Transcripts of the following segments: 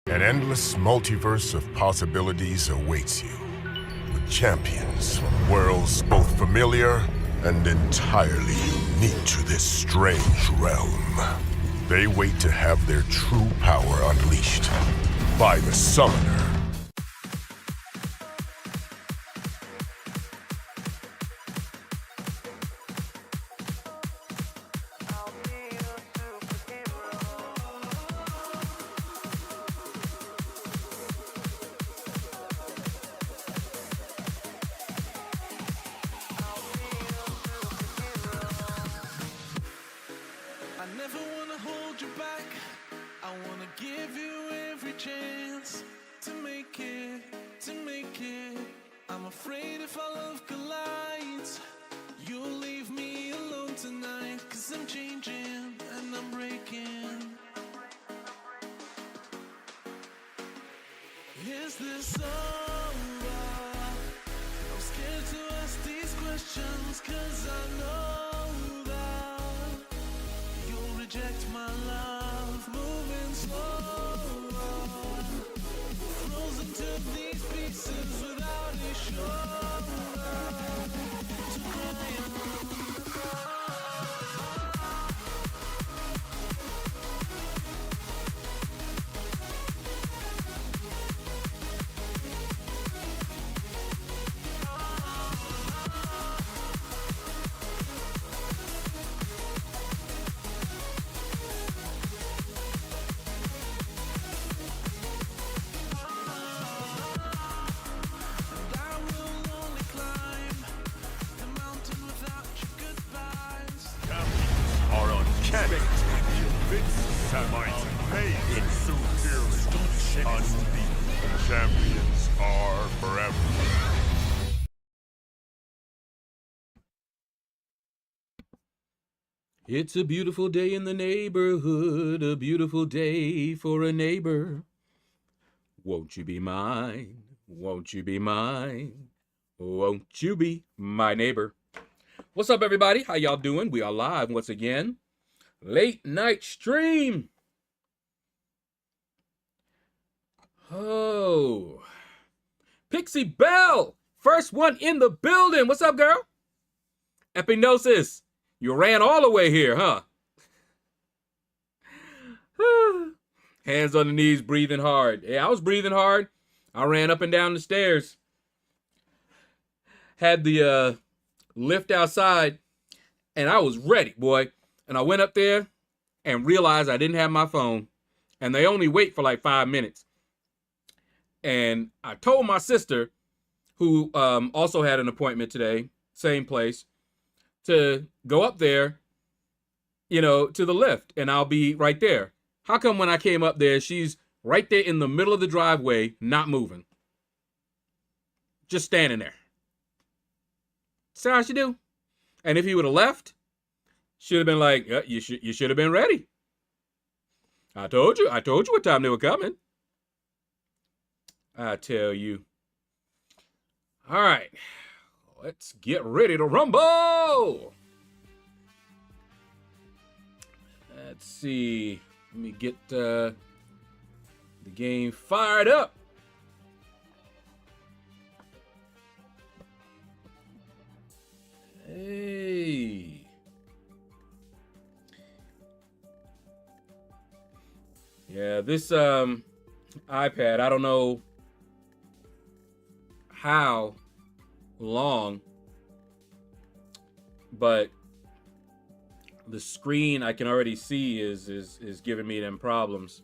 An endless multiverse of possibilities awaits you, with champions from worlds both familiar and entirely unique to this strange realm. They wait to have their true power unleashed by the Summoner. Is this over? I'm scared to ask these questions, 'cause I know that you'll reject my love. Moving slower, frozen to these pieces without a shoulder to cry on. Champions are forever. It's a beautiful day in the neighborhood, a beautiful day for a neighbor. Won't you be mine? Won't you be mine? Won't you be my neighbor? What's up, everybody? How y'all doing? We are live once again. Late night stream. Oh, Pixie Bell, first one in the building. What's up, girl? Epinosis, you ran all the way here, huh? Hands on the knees, breathing hard. Yeah, I was breathing hard. I ran up and down the stairs. Had the lift outside. And I was ready, boy. And I went up there and realized I didn't have my phone. And they only wait for like 5 minutes. And I told my sister, who also had an appointment today, same place, to go up there, you know, to the lift, and I'll be right there. How come when I came up there, she's right there in the middle of the driveway, not moving? Just standing there. See how she do? And if he would have left, should have been like, yeah, you should have been ready. I told you what time they were coming. I tell you. All right, let's get ready to rumble. Let's see. Let me get the game fired up. Hey. Yeah, this iPad, I don't know how long, but the screen I can already see is giving me them problems.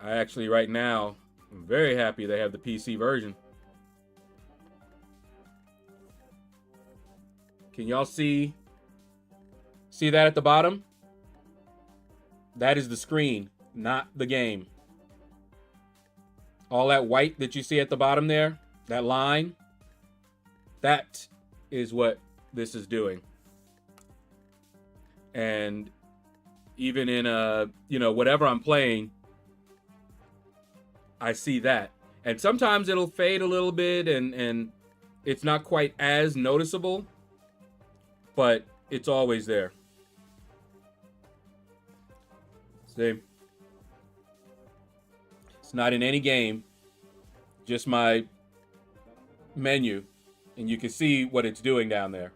I actually right now I'm very happy they have the PC version. Can y'all see that at the bottom? That is the screen, not the game. All that white that you see at the bottom there, that line, that is what this is doing. And even in you know, whatever I'm playing, I see that. And sometimes it'll fade a little bit and it's not quite as noticeable, but it's always there. See? It's not in any game, just my menu, and you can see what it's doing down there.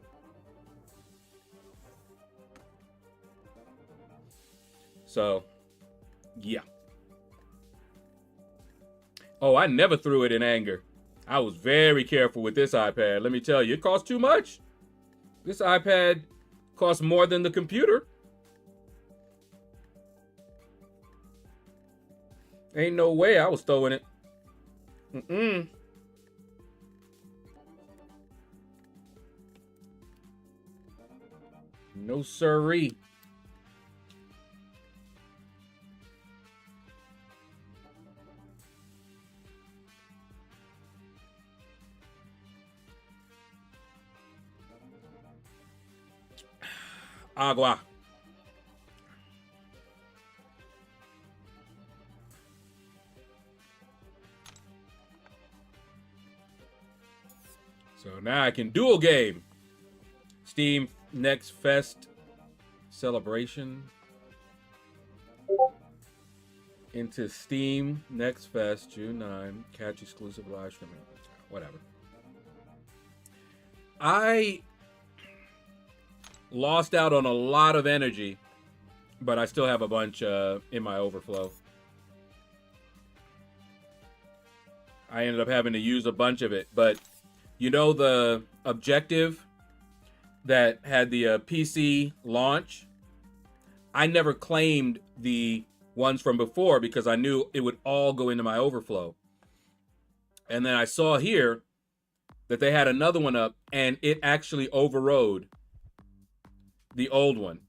So, yeah. Oh, I never threw it in anger. I was very careful with this iPad. Let me tell you, it costs too much. This iPad costs more than the computer. Ain't no way I was throwing it. No siree. Agua. So now I can dual game. Steam Next Fest celebration. Into Steam Next Fest, June 9. Catch exclusive live streaming. Whatever. I lost out on a lot of energy, but I still have a bunch in my overflow. I ended up having to use a bunch of it, but you know the objective that had the PC launch? I never claimed the ones from before because I knew it would all go into my overflow. And then I saw here that they had another one up and it actually overrode the old one.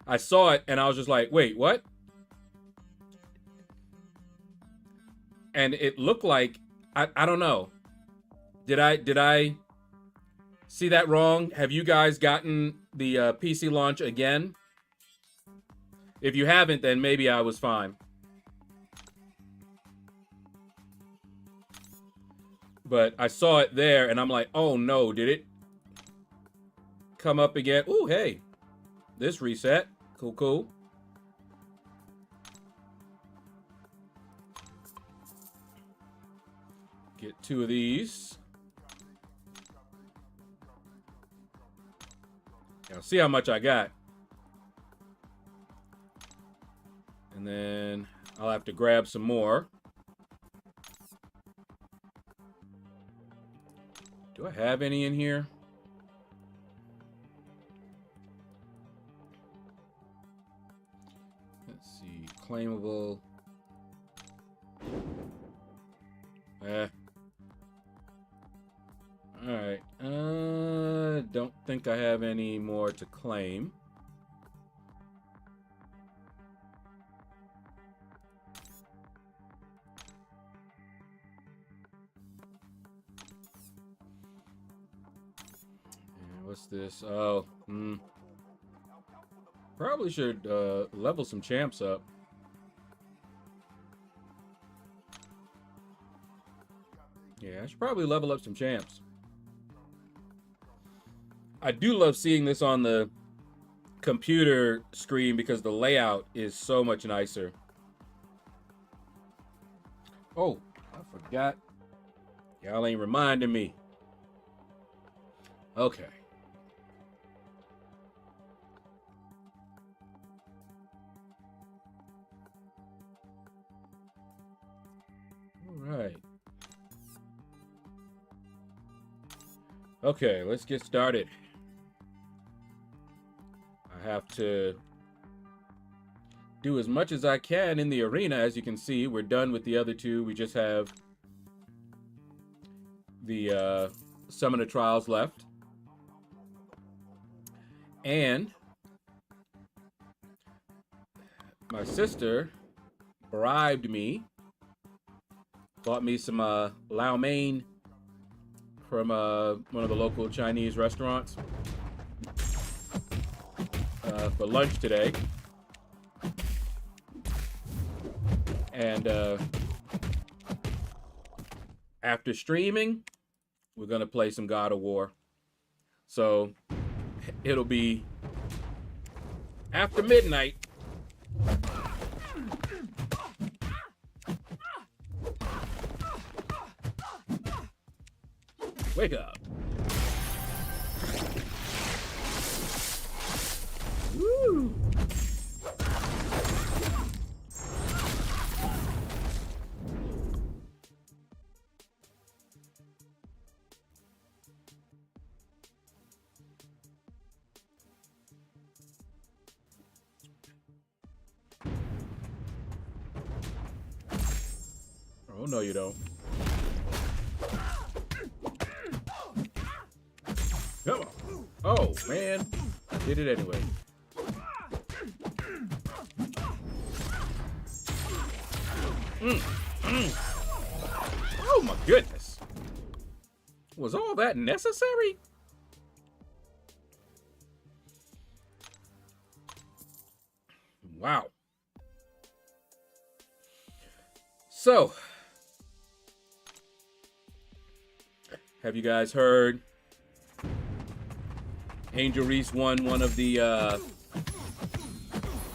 I saw it and I was just like, wait, what? And it looked like, I don't know. Did I see that wrong? Have you guys gotten the PC launch again? If you haven't, then maybe I was fine. But I saw it there and I'm like, oh no, did it come up again? Ooh, hey, this reset. Cool, cool. Get 2 of these. Now see how much I got. And then I'll have to grab some more. Do I have any in here? Let's see. Claimable. Alright. Don't think I have any more to claim. What's this? Oh, probably should level some champs up. Yeah, I should probably level up some champs. I do love seeing this on the computer screen because the layout is so much nicer. Oh, I forgot. Y'all ain't reminding me. Okay. All right. Okay, let's get started. I have to do as much as I can in the arena. As you can see, we're done with the other two. We just have the Summoner Trials left. And my sister bribed me, bought me some Lau Mein from one of the local Chinese restaurants for lunch today. And after streaming, we're going to play some God of War. So it'll be after midnight. Wake up. Woo. Oh, no, you don't. Come on. Oh, man. I did it anyway. Oh, my goodness. Was all that necessary? Wow. So, have you guys heard Angel Reese won one of the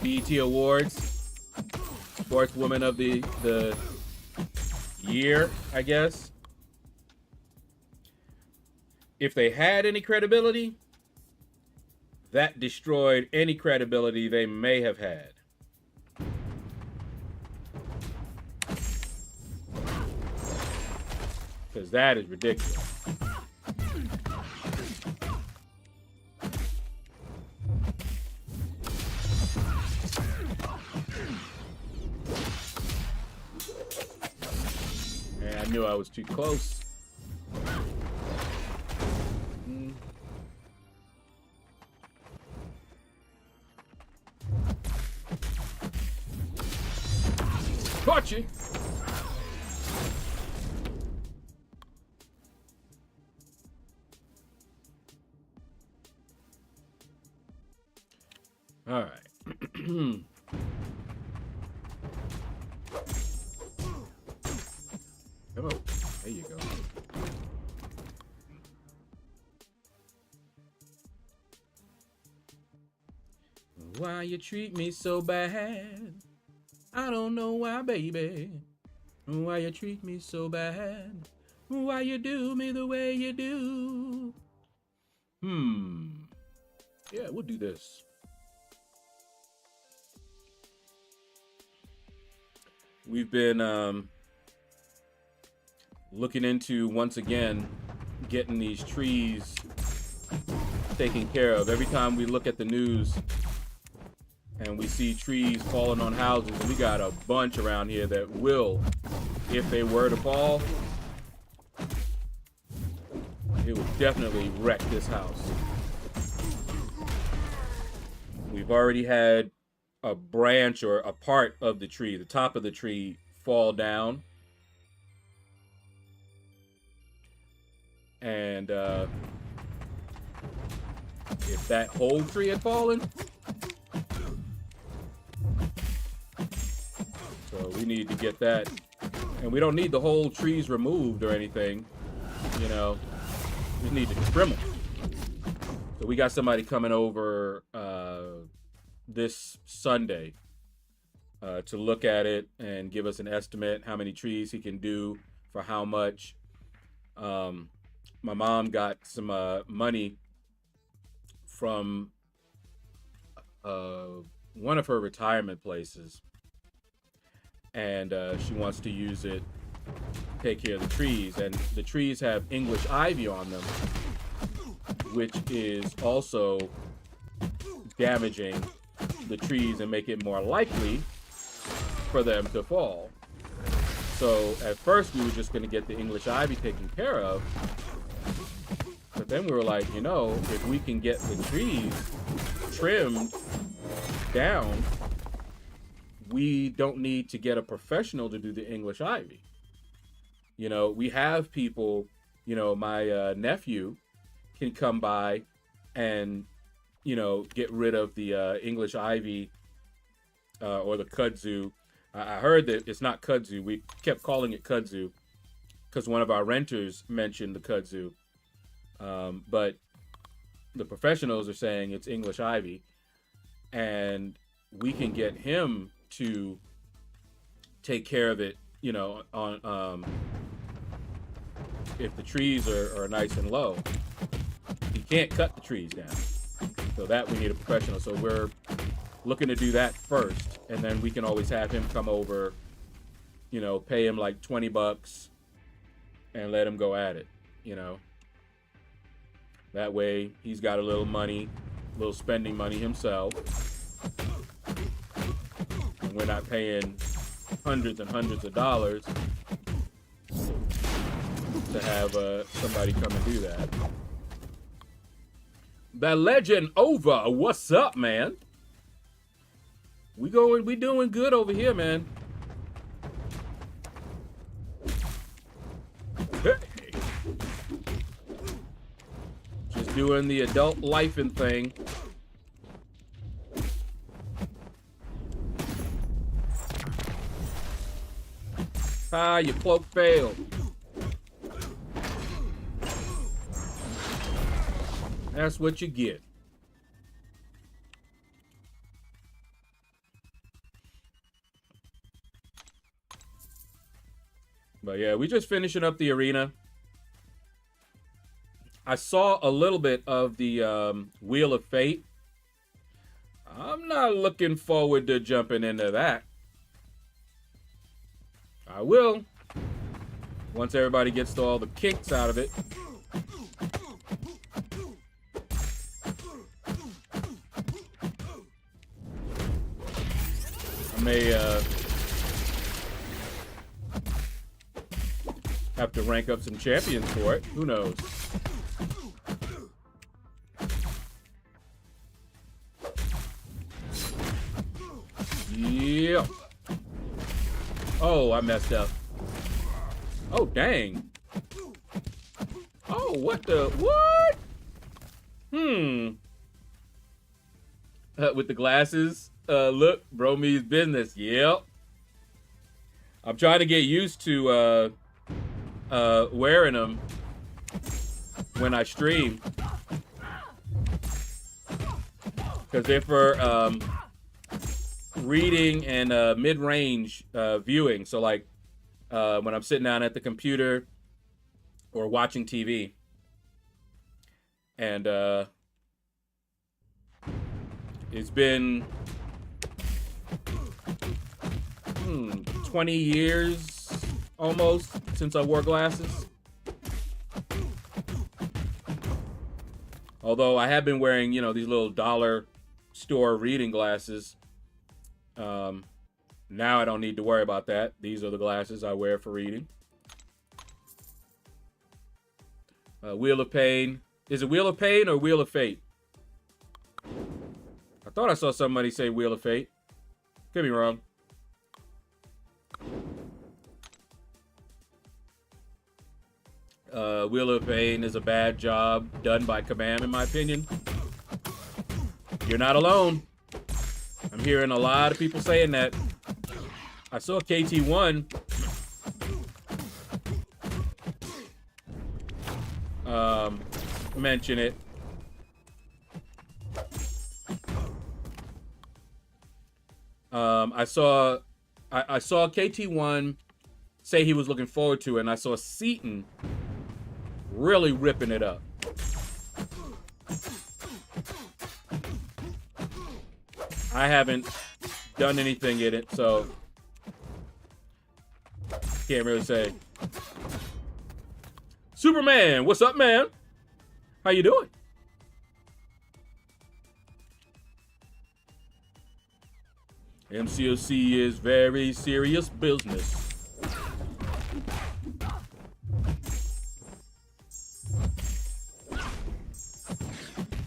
BET Awards, Sportswoman of the Year, I guess? If they had any credibility, that destroyed any credibility they may have had. Because that is ridiculous. And I knew I was too close. Caught you. All right. Come on. There you go. Why you treat me so bad? I don't know why, baby. Why you treat me so bad? Why you do me the way you do? Yeah, we'll do this. We've been looking into, once again, getting these trees taken care of. Every time we look at the news and we see trees falling on houses, and we got a bunch around here that will, if they were to fall, it would definitely wreck this house. We've already had a branch or a part of the tree, the top of the tree, fall down. And if that whole tree had fallen, so we need to get that. And we don't need the whole trees removed or anything, you know. We just need to trim them. So we got somebody coming over this Sunday to look at it and give us an estimate how many trees he can do for how much. My mom got some money from one of her retirement places, and she wants to use it to take care of the trees. And the trees have English ivy on them, which is also damaging the trees and make it more likely for them to fall. So at first we were just going to get the English ivy taken care of, but then we were like, you know, if we can get the trees trimmed down, we don't need to get a professional to do the English ivy. You know, we have people, you know, my nephew can come by and, you know, get rid of the English ivy or the kudzu. I heard that it's not kudzu. We kept calling it kudzu because one of our renters mentioned the kudzu. But the professionals are saying it's English ivy, and we can get him to take care of it, you know, on if the trees are nice and low. He can't cut the trees down, so that we need a professional. So we're looking to do that first, and then we can always have him come over, you know, pay him like $20 and let him go at it, you know. That way he's got a little money, a little spending money himself, and we're not paying hundreds and hundreds of dollars to have somebody come and do that. The legend over. What's up, man? We doing good over here, man. Hey. Just doing the adult lifing thing. Ah, your cloak failed. That's what you get. But yeah, we just finishing up the arena. I saw a little bit of the Wheel of Fate. I'm not looking forward to jumping into that. I will, once everybody gets to all the kinks out of it. I may have to rank up some champions for it. Who knows? Yeah. Oh, I messed up. Oh, dang. Oh, what the? What? With the glasses. Look, bro means business. Yep. I'm trying to get used to wearing them when I stream. Because they're for reading and mid-range viewing. So like when I'm sitting down at the computer or watching TV. And it's been 20 years almost since I wore glasses. Although I have been wearing, you know, these little dollar store reading glasses. Now I don't need to worry about that. These are the glasses I wear for reading. Wheel of Pain. Is it Wheel of Pain or Wheel of Fate? I thought I saw somebody say Wheel of Fate. Could be wrong. Wheel of Pain is a bad job done by Kabam, in my opinion. You're not alone. I'm hearing a lot of people saying that. I saw KT1 mention it. I saw KT1 say he was looking forward to it, and I saw Seaton really ripping it up. I haven't done anything in it, so can't really say. Superman, what's up, man? How you doing? MCOC is very serious business.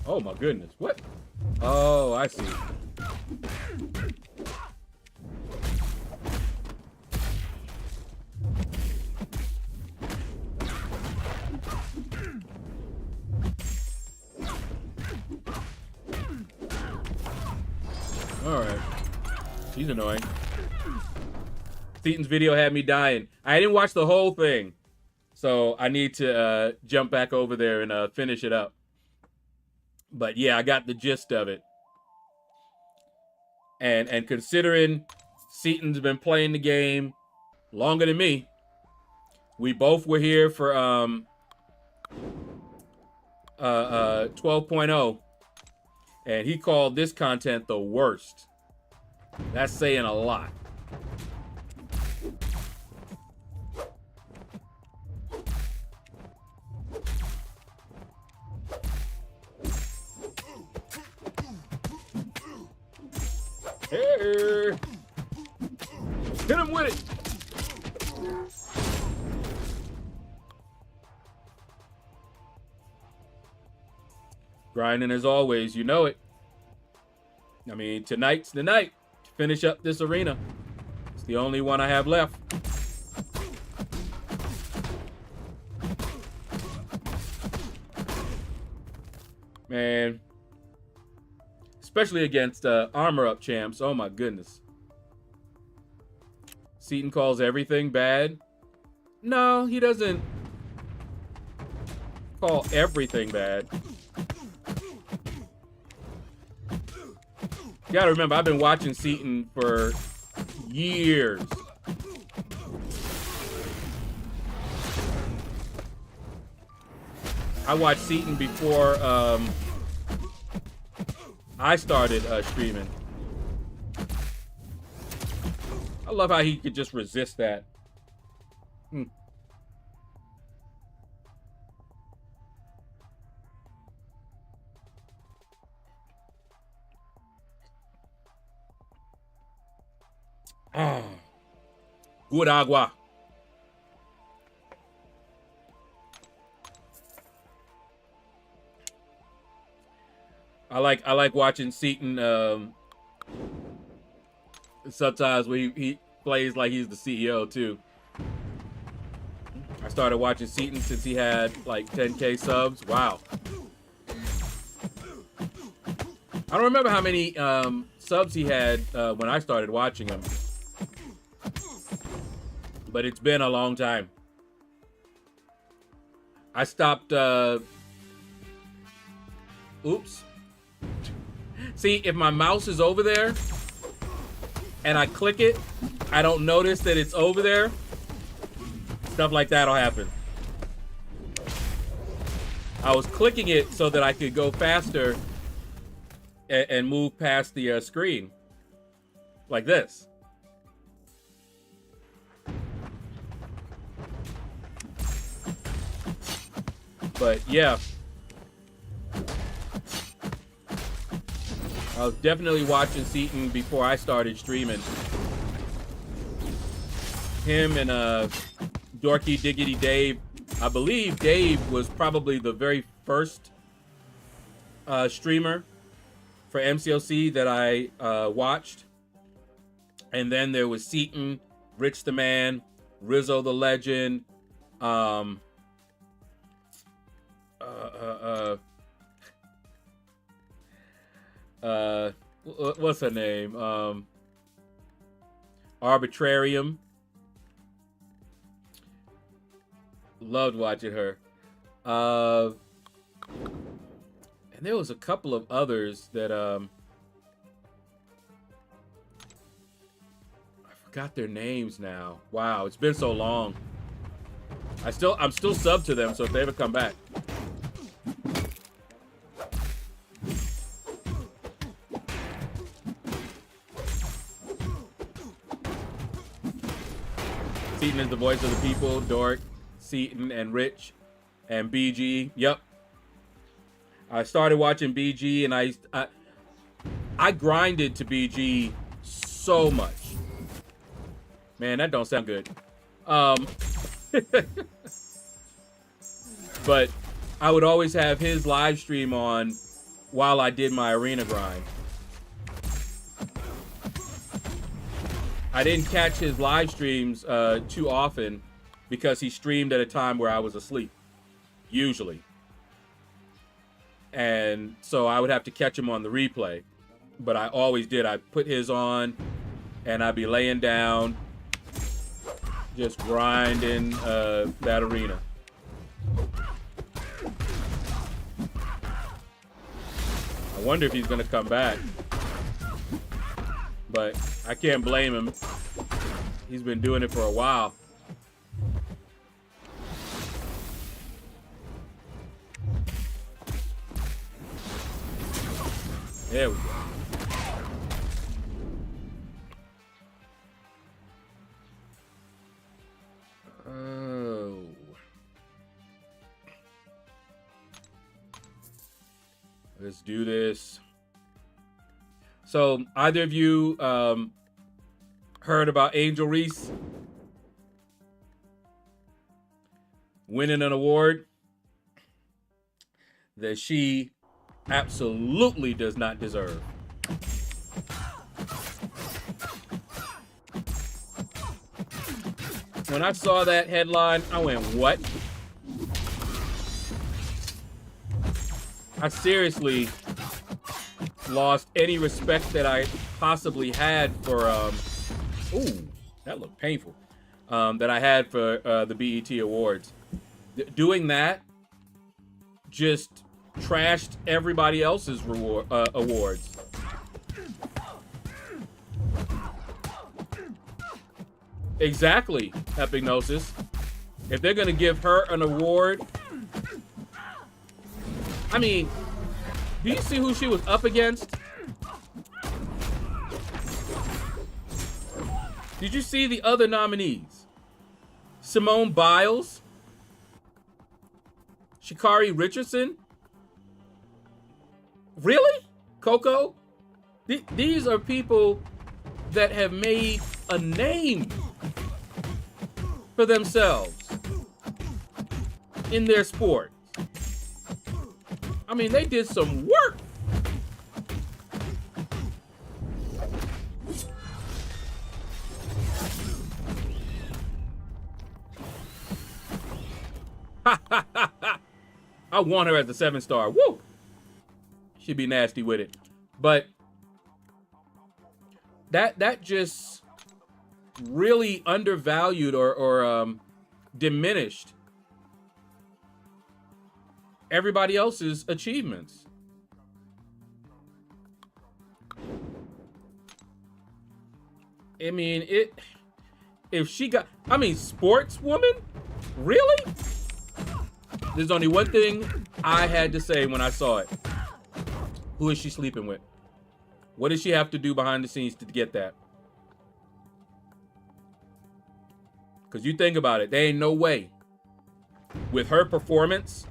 Oh my goodness, what? Oh, I see. All right. She's annoying. Seaton's video had me dying. I didn't watch the whole thing, so I need to jump back over there and finish it up. But yeah, I got the gist of it. And considering Seaton's been playing the game longer than me, we both were here for 12.0, and he called this content the worst. That's saying a lot. Hey, hit him with it. Grinding as always, you know it. I mean, tonight's the night to finish up this arena. It's the only one I have left. Man. Especially against armor up champs. Oh my goodness. Seaton calls everything bad. No, he doesn't call everything bad. You gotta remember, I've been watching Seaton for years. I watched Seaton before I started streaming. I love how he could just resist that. Ah, good agua. I like watching Seaton sometimes when he plays like he's the CEO too. I started watching Seaton since he had like 10K subs. Wow. I don't remember how many subs he had when I started watching him. But it's been a long time. I stopped oops. See, if my mouse is over there and I click it, I don't notice that it's over there. Stuff like that'll happen. I was clicking it so that I could go faster and move past the screen. Like this. But yeah. I was definitely watching Seaton before I started streaming. Him and Dorky Diggity Dave. I believe Dave was probably the very first streamer for MCLC that I watched. And then there was Seaton, Rich the Man, Rizzo the Legend, what's her name? Arbitrarium. Loved watching her. And there was a couple of others that I forgot their names now. Wow, it's been so long. I'm still subbed to them, so if they ever come back. Seaton is the voice of the people. Dork, Seaton, and Rich, and BG. Yep. I started watching BG, and I grinded to BG so much. Man, that don't sound good. But I would always have his live stream on while I did my arena grind. I didn't catch his live streams too often because he streamed at a time where I was asleep, usually. And so I would have to catch him on the replay. But I always did. I put his on, and I'd be laying down, just grinding that arena. I wonder if he's going to come back. But I can't blame him. He's been doing it for a while. There we go. Oh. Let's do this. So, either of you heard about Angel Reese winning an award that she absolutely does not deserve? When I saw that headline, I went, what? I seriously lost any respect that I possibly had for, ooh, that looked painful, that I had for the BET Awards. Doing that just trashed everybody else's awards. Exactly, Epignosis. If they're gonna give her an award, I mean, do you see who she was up against? Did you see the other nominees? Simone Biles, Sha'Carri Richardson. Really? Coco? These are people that have made a name for themselves in their sport. I mean, they did some work. I want her as a 7-star. Woo! She'd be nasty with it. But that just really undervalued or diminished everybody else's achievements. I mean, if she got, I mean, sportswoman? Really? There's only one thing I had to say when I saw it. Who is she sleeping with? What does she have to do behind the scenes to get that? Because you think about it, there ain't no way. With her performance,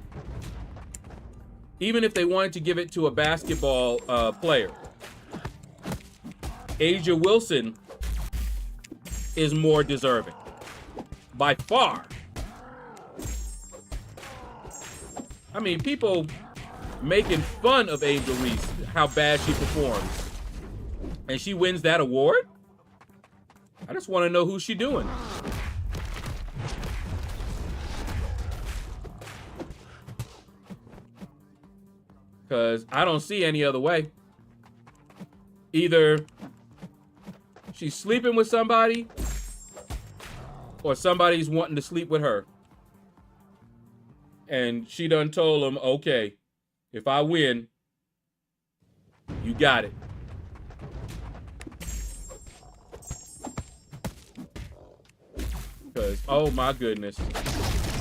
even if they wanted to give it to a basketball player, Asia Wilson is more deserving. By far. I mean, people making fun of Angel Reese, how bad she performs. And she wins that award? I just want to know who she doing. Because I don't see any other way. Either she's sleeping with somebody, or somebody's wanting to sleep with her. And she done told him, okay, if I win, you got it. Because, oh my goodness.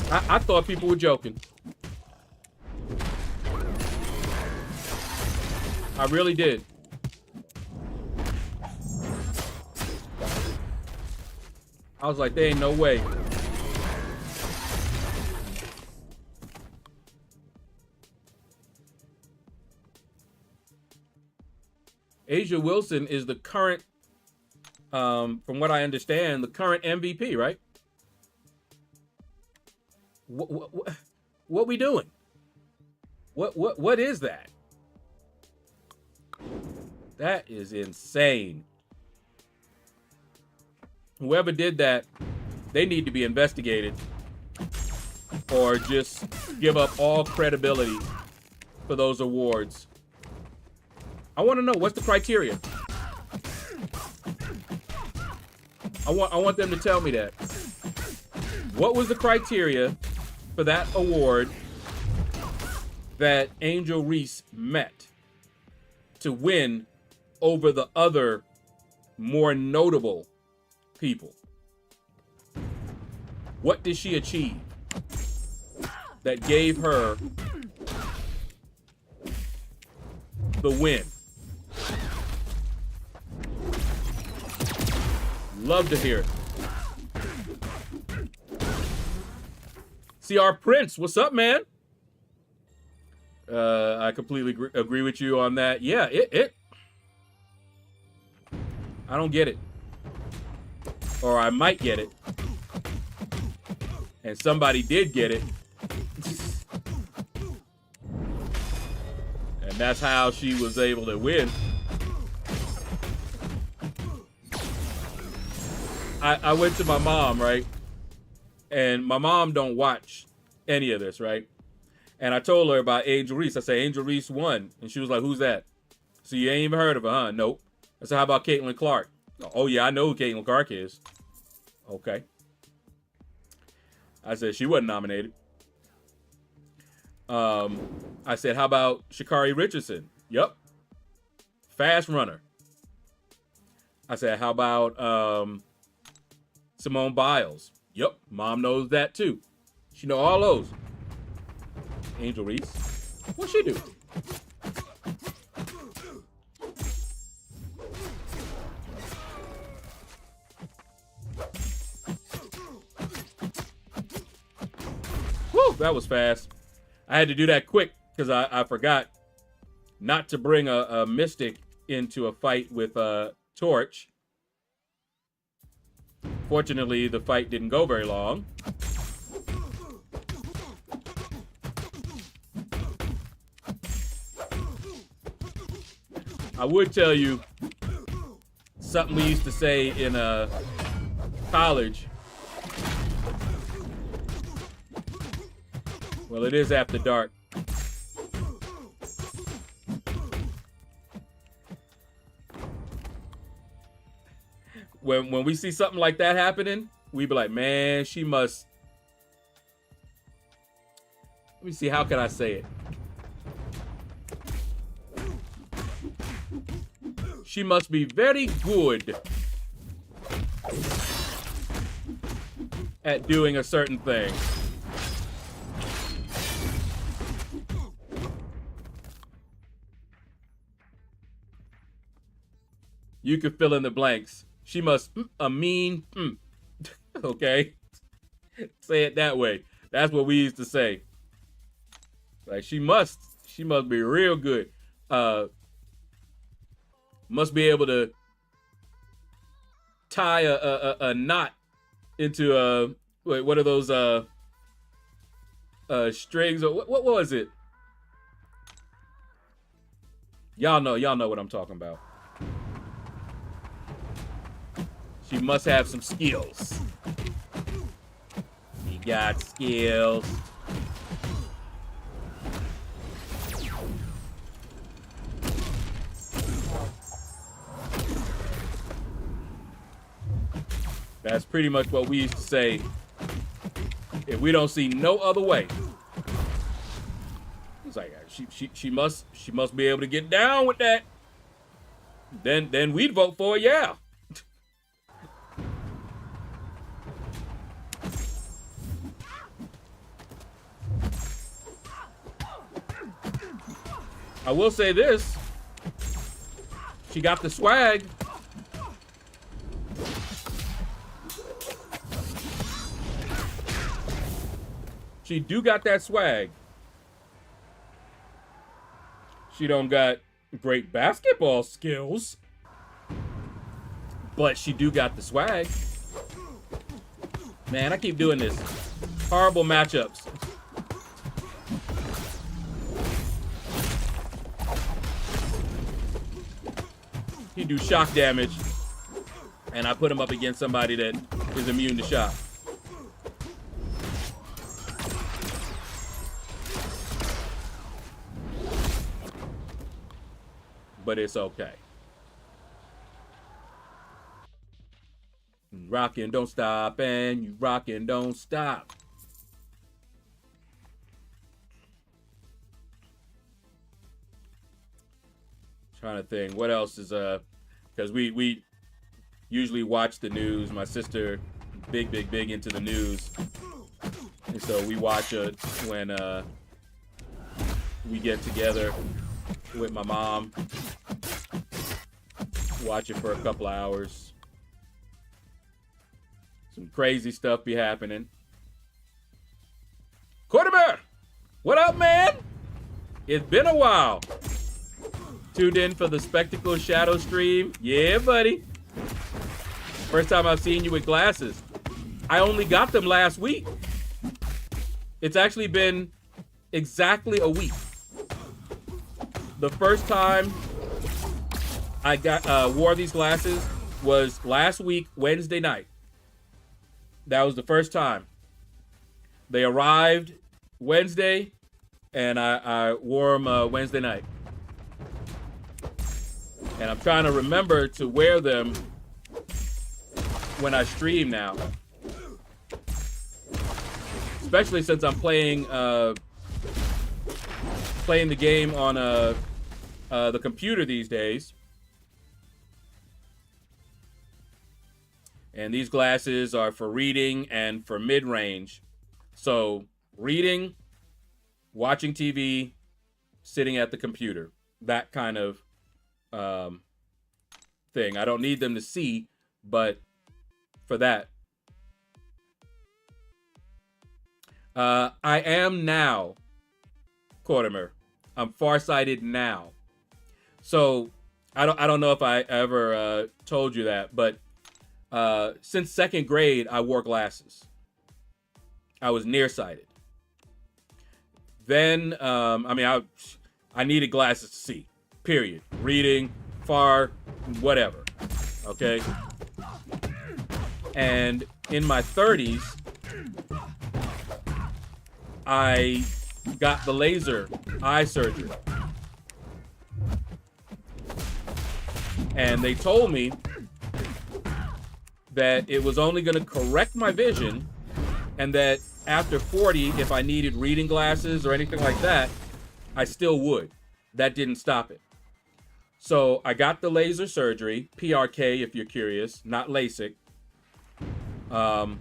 I thought people were joking. I really did. I was like, there ain't no way. Asia Wilson is the current, from what I understand, the current MVP, right? What we doing? What is that? That is insane. Whoever did that, they need to be investigated or just give up all credibility for those awards. I want to know, what's the criteria? I want them to tell me that. What was the criteria for that award that Angel Reese met to win over the other more notable people? What did she achieve that gave her the win? Love to hear it. CR Prince, what's up, man? I completely agree with you on that. Yeah, I don't get it. Or I might get it. And somebody did get it. And that's how she was able to win. I went to my mom, right? And my mom don't watch any of this, right? And I told her about Angel Reese. I said, Angel Reese won. And she was like, who's that? So you ain't even heard of her, huh? Nope. I said, how about Caitlin Clark? Oh, yeah, I know who Caitlin Clark is. Okay. I said, she wasn't nominated. I said, how about Sha'Carri Richardson? Yup. Fast runner. I said, how about Simone Biles? Yup. Mom knows that too. She know all those. Angel Reese. What'd she do? Whew, that was fast. I had to do that quick because I forgot not to bring a Mystic into a fight with Torch. Fortunately, the fight didn't go very long. I would tell you something we used to say in college. Well, it is after dark. When we see something like that happening, we be like, man, she must. Let me see, how can I say it? She must be very good at doing a certain thing. You could fill in the blanks. She must a mean, okay? Say it that way. That's what we used to say. Like, she must be real good. Must be able to tie a knot into wait, what are those strings, or what was it? Y'all know what I'm talking about. She must have some skills. She got skills. That's pretty much what we used to say. If we don't see no other way, it's like she must be able to get down with that. Then we'd vote for it, yeah. I will say this. She got the swag. She do got that swag. She don't got great basketball skills, but she do got the swag. Man, I keep doing this. Horrible matchups. He do shock damage, and I put him up against somebody that is immune to shock. But it's okay. Rockin' don't stop, and you rockin' don't stop. Trying to think what else is because we usually watch the news. My sister big into the news, and so we watch it when we get together with my mom. Watch it for a couple of hours. Some crazy stuff be happening. Quarterback, what up, man? It's been a while. Tuned in for the Spectacle Shadow stream. Yeah, buddy. First time I've seen you with glasses. I only got them last week. It's actually been exactly a week. The first time I wore these glasses was last week, Wednesday night. That was the first time. They arrived Wednesday, and I wore them Wednesday night. And I'm trying to remember to wear them when I stream now. Especially since I'm playing the game on the computer these days. And these glasses are for reading and for mid-range. So reading, watching TV, sitting at the computer. That kind of thing. I don't need them to see, but for that. I am now, Quartermer. I'm farsighted now. So I don't know if I ever told you that, but since second grade, I wore glasses. I was nearsighted. Then, I needed glasses to see, period. Reading, far, whatever, okay? And in my 30s, I got the laser eye surgery. And they told me that it was only going to correct my vision, and that after 40, if I needed reading glasses or anything like that, I still would. That didn't stop it. So I got the laser surgery, PRK if you're curious, not LASIK. I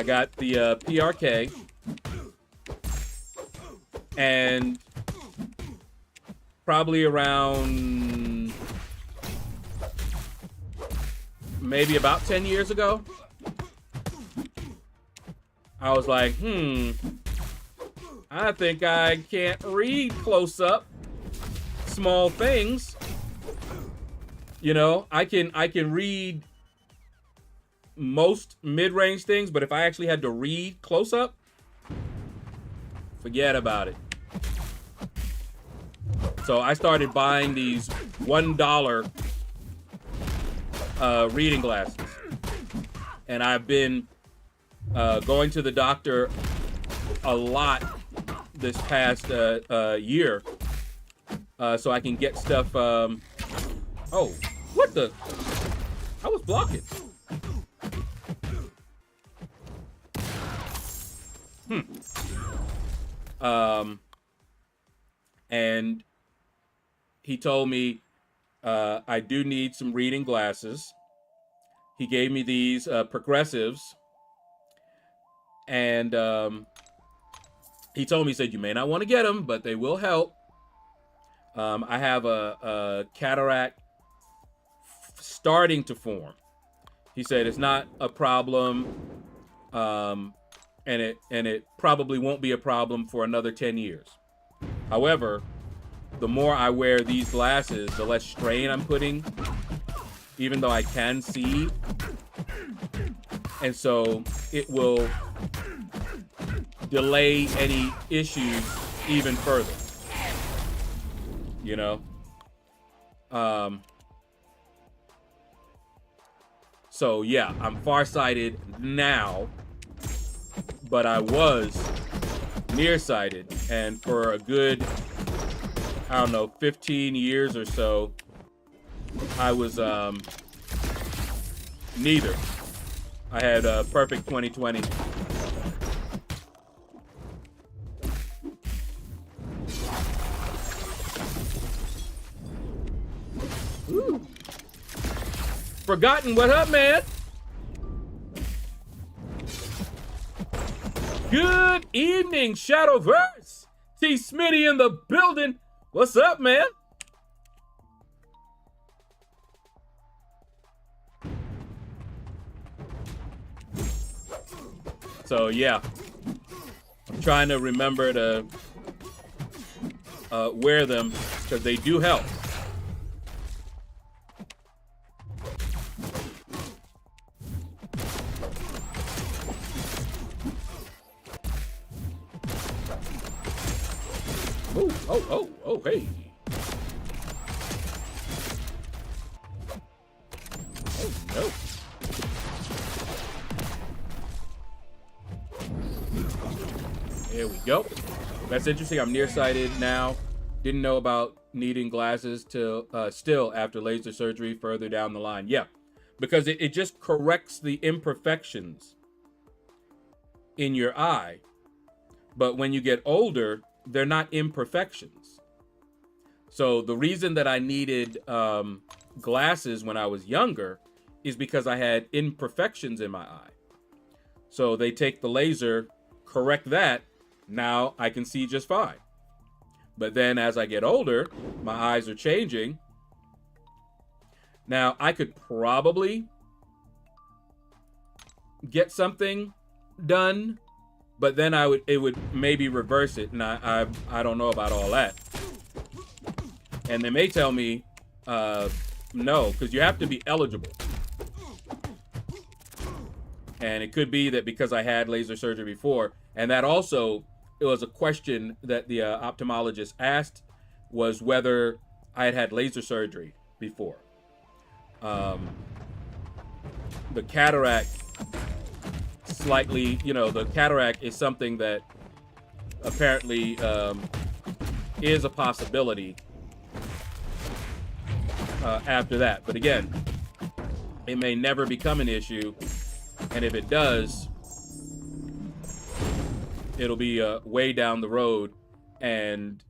got the PRK, and probably around maybe about 10 years ago, I was like, I think I can't read close up small things. You know, I can read most mid-range things, but if I actually had to read close up, forget about it. So I started buying these $1 reading glasses, and I've been going to the doctor a lot this past year, so I can get stuff. Oh, what the? I was blocking. And he told me I do need some reading glasses. He gave me these progressives, and he told me, he said, you may not want to get them, but they will help. I have a cataract starting to form. He said it's not a problem, and it probably won't be a problem for another 10 years. However, the more I wear these glasses, the less strain I'm putting, even though I can see. And so it will delay any issues even further, you know? So yeah, I'm farsighted now, but I was nearsighted, and for a good, I don't know, 15 years or so, I was neither. I had a perfect 20/20. Ooh. Forgotten, what up, man? Good evening, Shadowverse. T. Smitty in the building. What's up, man? So yeah, I'm trying to remember to wear them because they do help. Oh, hey. Oh, no. There we go. That's interesting. I'm nearsighted now. Didn't know about needing glasses till still after laser surgery further down the line. Yeah, because it just corrects the imperfections in your eye. But when you get older, they're not imperfections. So the reason that I needed glasses when I was younger is because I had imperfections in my eye. So they take the laser, correct that. Now I can see just fine. But then as I get older, my eyes are changing. Now I could probably get something done, but then it would maybe reverse it, and I don't know about all that. And they may tell me no, because you have to be eligible. And it could be that because I had laser surgery before, and that also, it was a question that the ophthalmologist asked, was whether I had laser surgery before. The cataract slightly, the cataract is something that apparently is a possibility after that. But again, it may never become an issue. And if it does, it'll be way down the road, and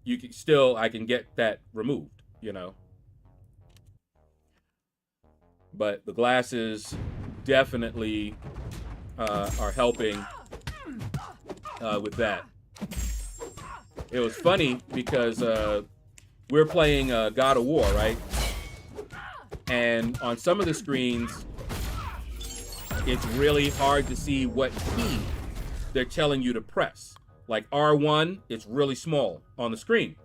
I can get that removed, But the glasses definitely are helping with that. It was funny because we're playing God of War, right? And on some of the screens, it's really hard to see what key they're telling you to press. Like R1, it's really small on the screen,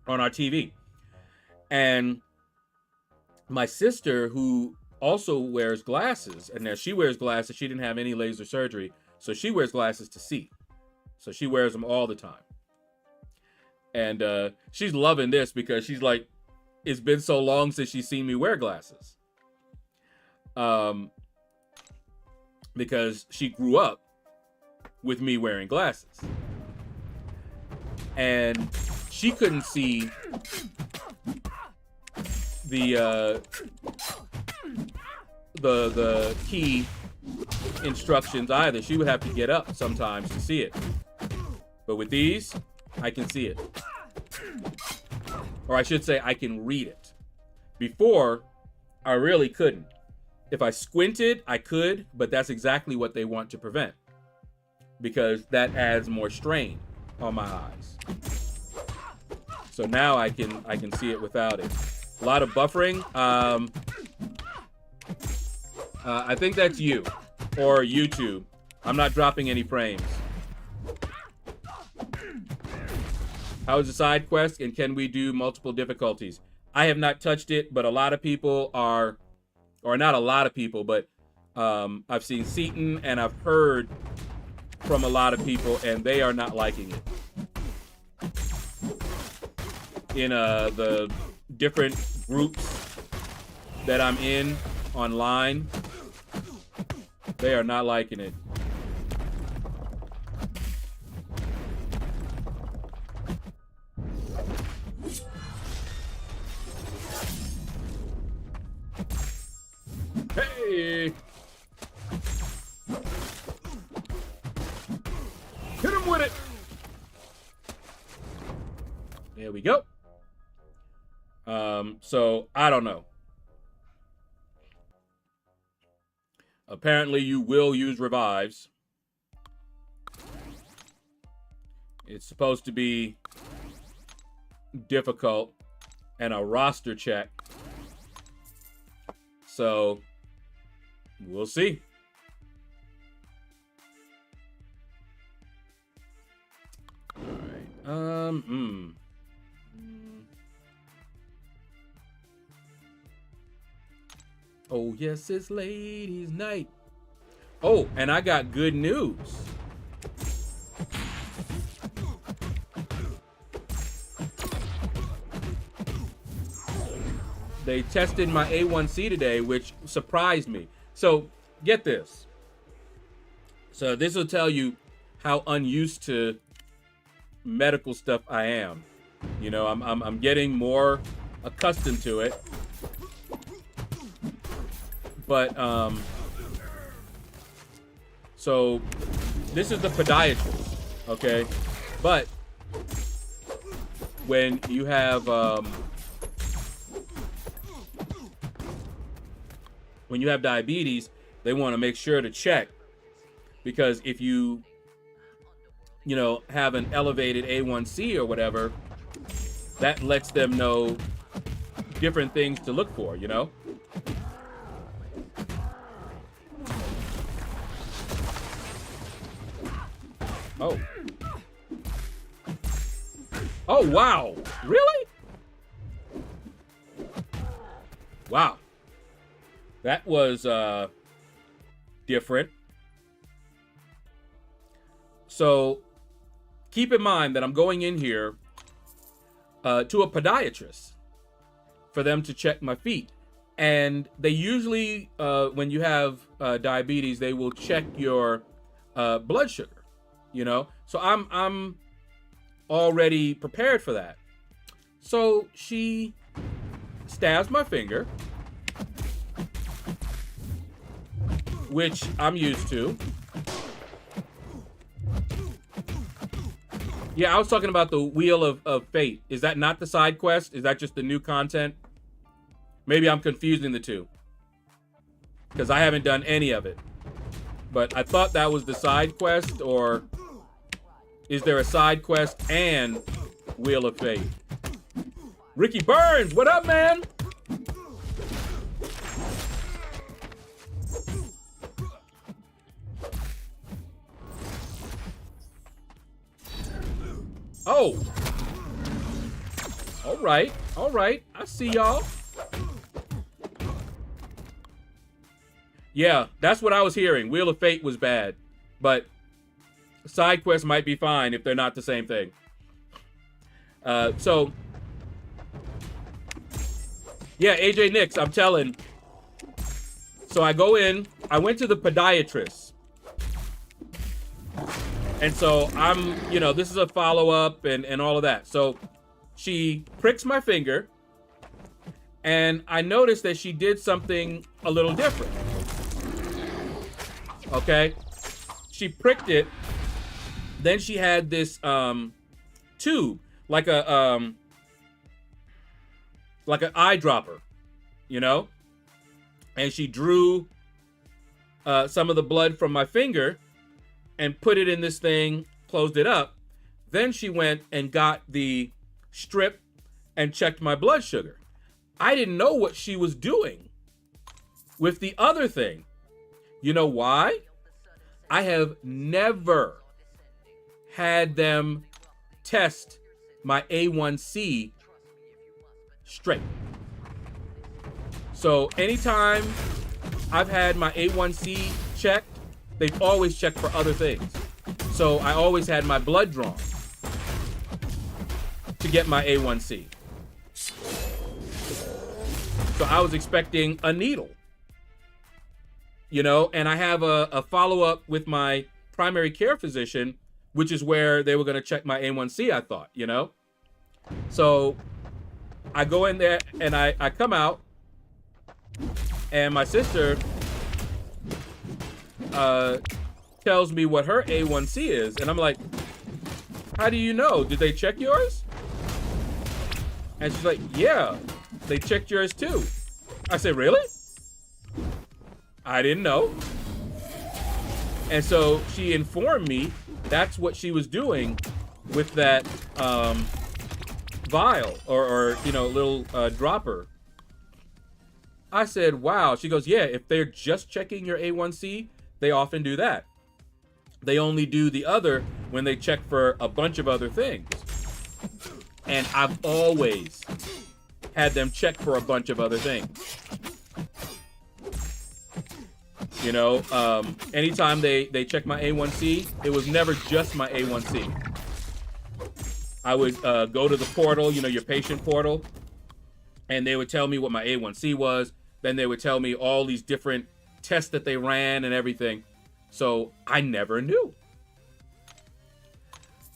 on our TV. And my sister, who also wears glasses, and now she wears glasses. She didn't have any laser surgery, so she wears glasses to see. So she wears them all the time. And she's loving this because she's like, it's been so long since she's seen me wear glasses. Because she grew up with me wearing glasses. And she couldn't see the key instructions either. She would have to get up sometimes to see it. But with these, I can see it. Or I should say, I can read it. Before, I really couldn't. If I squinted, I could, but that's exactly what they want to prevent, because that adds more strain on my eyes. So now I can see it without it. A lot of buffering. I think that's you or YouTube. I'm not dropping any frames. How is the side quest, and can we do multiple difficulties? I have not touched it, but a lot of people are, or not a lot of people, but I've seen Seaton and I've heard from a lot of people, and they are not liking it. In the different groups that I'm in online, they are not liking it. Hey! Hit him with it! There we go. So I don't know. Apparently you will use revives. It's supposed to be difficult and a roster check. So we'll see. All right. Oh, yes, it's ladies' night. Oh, and I got good news. They tested my A1C today, which surprised me. So, get this. So, this will tell you how unused to medical stuff I am. You know, I'm getting more accustomed to it. But, so this is the podiatrist, okay? But when you have, diabetes, they want to make sure to check, because if you know, have an elevated A1C or whatever, that lets them know different things to look for, you know? Oh. Oh, wow. Really? Wow. That was different. So keep in mind that I'm going in here to a podiatrist for them to check my feet. And they usually, when you have diabetes, they will check your blood sugar. You know, so I'm already prepared for that. So she stabs my finger, which I'm used to. Yeah, I was talking about the Wheel of Fate. Is that not the side quest? Is that just the new content? Maybe I'm confusing the two, because I haven't done any of it. But I thought that was the side quest, or is there a side quest and Wheel of Fate? Ricky Burns, what up, man? Oh. All right. I see y'all. Yeah, that's what I was hearing. Wheel of Fate was bad, but side quests might be fine if they're not the same thing. So, yeah, AJ Nix, I'm telling. So I go in, I went to the podiatrist. And so I'm, you know, this is a follow-up and all of that. So she pricks my finger, and I noticed that she did something a little different. Okay? She pricked it, then she had this tube, like an eyedropper, you know? And she drew some of the blood from my finger and put it in this thing, closed it up. Then she went and got the strip and checked my blood sugar. I didn't know what she was doing with the other thing. You know why? I have never had them test my A1C straight. So anytime I've had my A1C checked, they've always checked for other things. So I always had my blood drawn to get my A1C. So I was expecting a needle, you know, and I have a follow-up with my primary care physician, which is where they were going to check my A1C, I thought, you know. So I go in there and I come out, and my sister tells me what her A1C is, and I'm like, how do you know? Did they check yours? And she's like, yeah, they checked yours too. I said, really? I didn't know. And so she informed me that's what she was doing with that vial or you know, little dropper. I said, wow. She goes, yeah, if they're just checking your A1C, they often do that. They only do the other when they check for a bunch of other things. And I've always had them check for a bunch of other things. You know, anytime they check my A1C, it was never just my A1C. I would go to the portal, you know, your patient portal, and they would tell me what my A1C was. Then they would tell me all these different tests that they ran and everything. So I never knew.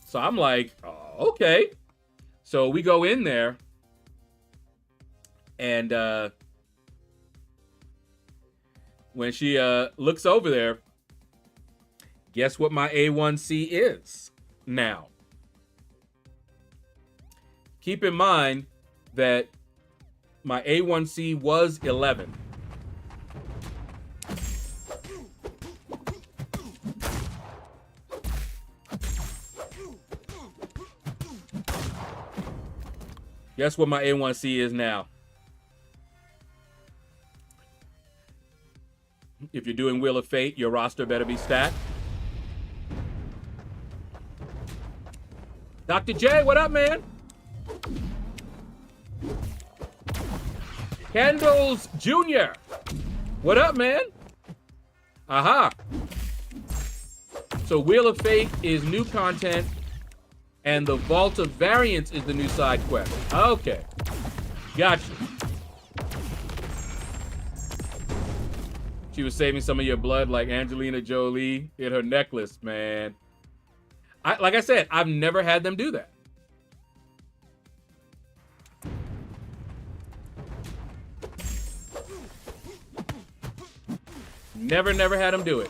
So I'm like, oh, okay. So we go in there, and when she looks over there, guess what my A1C is now? Keep in mind that my A1C was 11. Guess what my A1C is now? If you're doing Wheel of Fate, your roster better be stacked. Dr. J, what up, man? Candles Jr. What up, man? Aha. So Wheel of Fate is new content, and the Vault of Variance is the new side quest. Okay. Gotcha. She was saving some of your blood like Angelina Jolie in her necklace, man. Like I said, I've never had them do that. Never had them do it.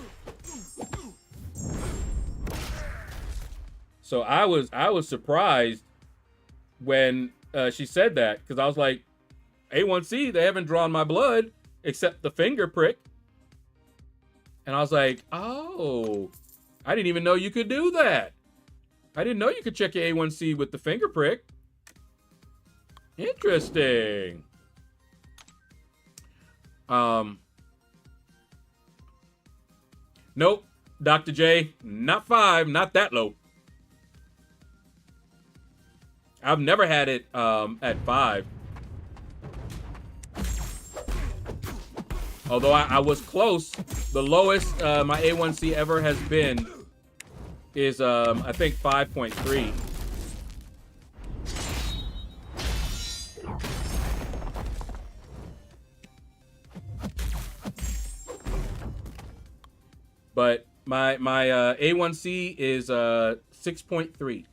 So I was surprised when she said that, because I was like, A1C, they haven't drawn my blood except the finger prick. And I was like, oh, I didn't even know you could do that. I didn't know you could check your A1C with the finger prick. Interesting. Nope, Dr. J, not 5, not that low. I've never had it at 5. Although I was close. The lowest my A1C ever has been is, I think, 5.3. But my A1C is 6.3.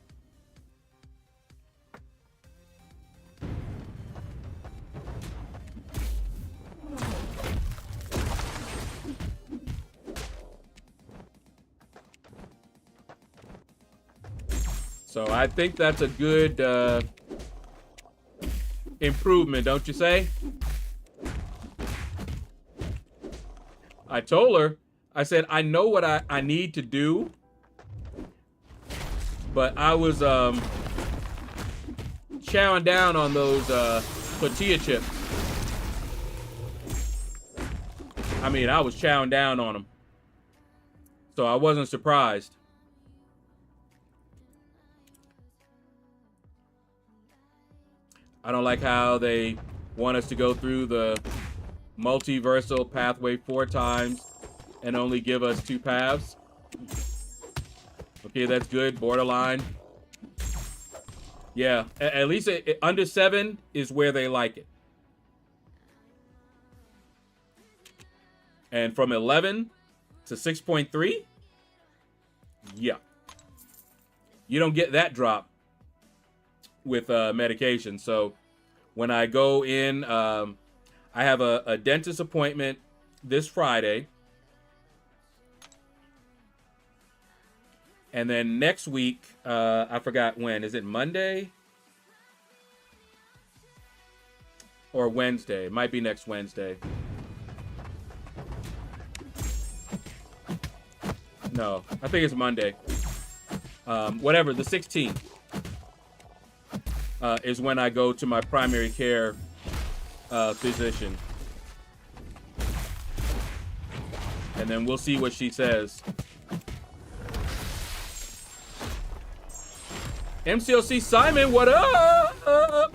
So I think that's a good improvement, don't you say? I told her, I said, I know what I need to do, but I was chowing down on those tortilla chips. I mean, I was chowing down on them. So I wasn't surprised. I don't like how they want us to go through the multiversal pathway 4 times and only give us 2 paths. Okay, that's good. Borderline. Yeah, at least under 7 is where they like it. And from 11 to 6.3, yeah. You don't get that drop with medication. So when I go in, I have a dentist appointment this Friday. And then next week, I forgot when. Is it Monday? Or Wednesday? It might be next Wednesday. No, I think it's Monday. Whatever, the 16th is when I go to my primary care physician. And then we'll see what she says. MCOC Simon, what up?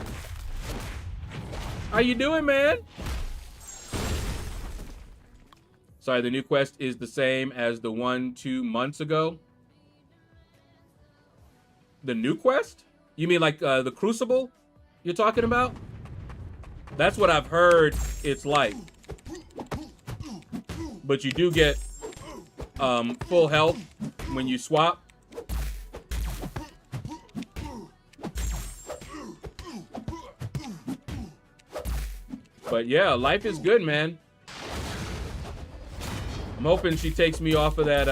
How you doing, man? Sorry, the new quest is the same as the one 2 months ago. The new quest? You mean like the Crucible you're talking about? That's what I've heard it's like. But you do get full health when you swap. But yeah, life is good, man. I'm hoping she takes me off of that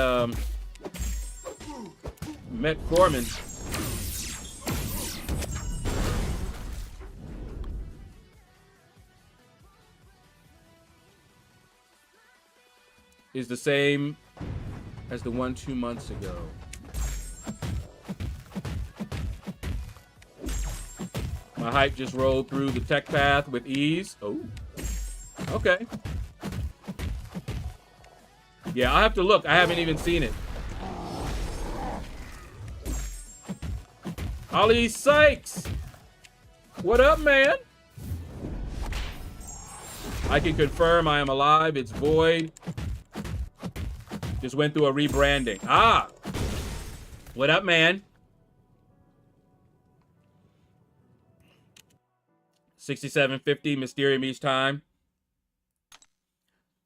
metformin. Is the same as the one 2 months ago. My hype just rolled through the tech path with ease. Oh, okay. Yeah, I'll have to look. I haven't even seen it. Ollie Sykes! What up, man? I can confirm I am alive. It's Void. Just went through a rebranding. Ah! What up, man? 6750 Mysterium each time.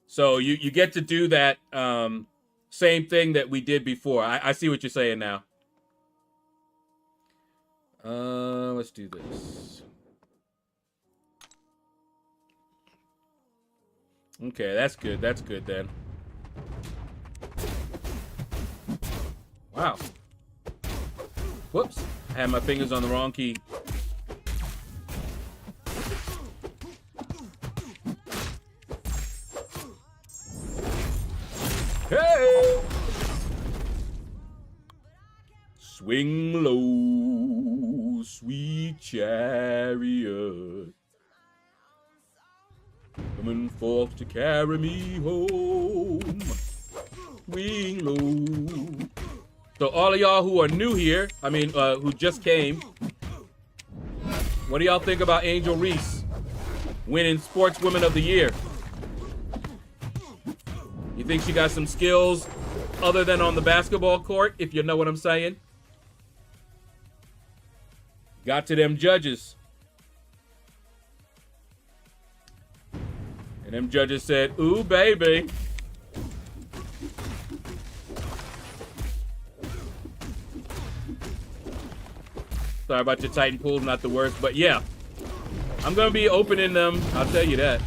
So you get to do that same thing that we did before. I see what you're saying now. Let's do this. Okay, that's good. That's good then. Wow. Whoops. I had my fingers on the wrong key. Hey! Swing low, sweet chariot, coming forth to carry me home. Swing low. So all of y'all who are new here, who just came, what do y'all think about Angel Reese winning Sportswoman of the Year? think she got some skills other than on the basketball court, if you know what I'm saying. Got to them judges. And them judges said, ooh, baby. Sorry about your Titan pools, not the worst, but yeah. I'm going to be opening them, I'll tell you that.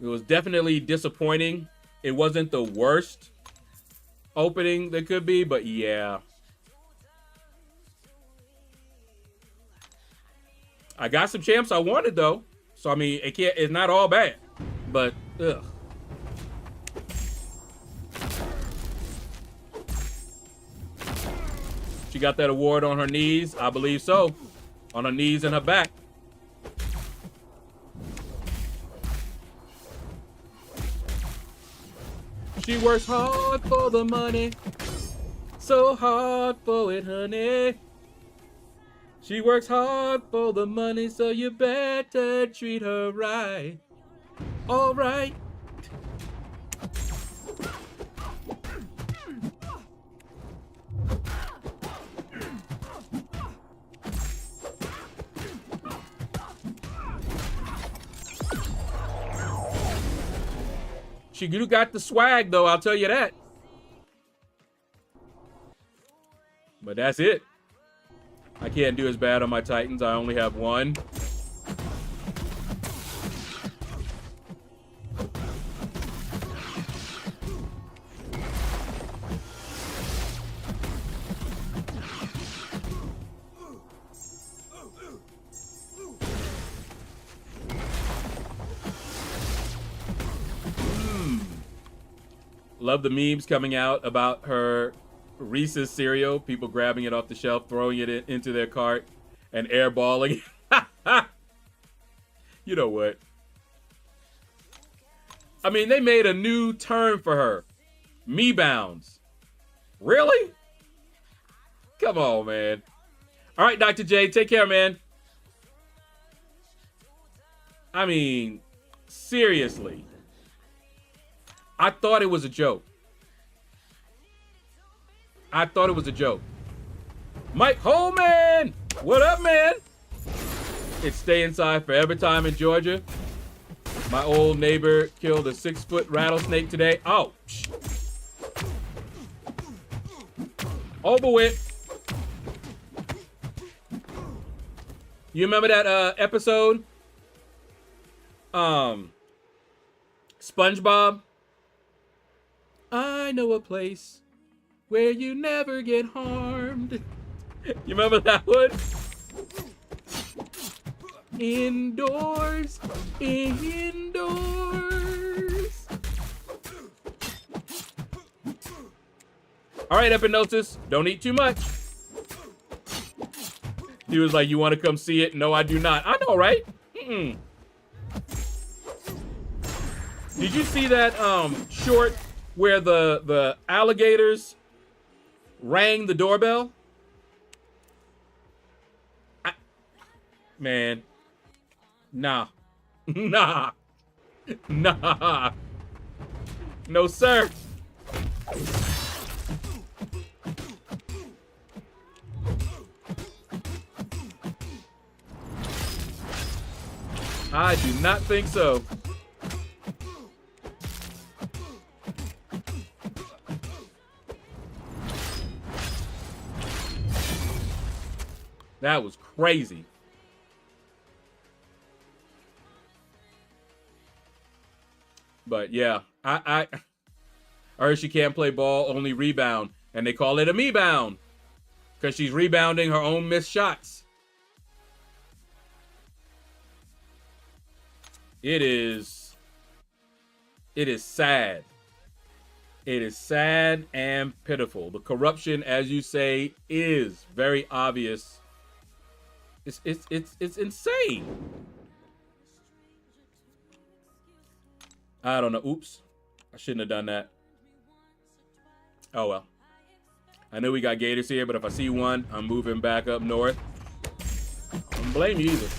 It was definitely disappointing. It wasn't the worst opening that could be, but yeah. I got some champs I wanted though. So I mean, it's not all bad. But ugh. She got that award on her knees, I believe so. On her knees and her back. She works hard for the money, so hard for it, honey. She works hard for the money, so you better treat her right. All right. She got the swag, though, I'll tell you that. But that's it. I can't do as bad on my Titans. I only have one. Love the memes coming out about her Reese's cereal. People grabbing it off the shelf, throwing it into their cart, and airballing. You know what? I mean, they made a new term for her. Me bounds. Really? Come on, man. All right, Dr. J, take care, man. I mean, seriously. I thought it was a joke. I thought it was a joke. Mike Holman! What up, man? It's stay inside forever time in Georgia. My old neighbor killed a 6-foot rattlesnake today. Ouch. Over with. You remember that episode? SpongeBob? I know a place where you never get harmed. You remember that one? Indoors, indoors. All right, Epinosis, don't eat too much. He was like, you want to come see it? No, I do not. I know, right? Mm-mm. Did you see that short where the alligators rang the doorbell? Man. Nah. Nah. Nah. No, sir. I do not think so. That was crazy. But yeah, I heard she can't play ball, only rebound. And they call it a me-bound. Because she's rebounding her own missed shots. It is sad. It is sad and pitiful. The corruption, as you say, is very obvious. It's insane. I don't know. Oops. I shouldn't have done that. Oh, well. I know we got gators here, but if I see one, I'm moving back up north. I don't blame you either.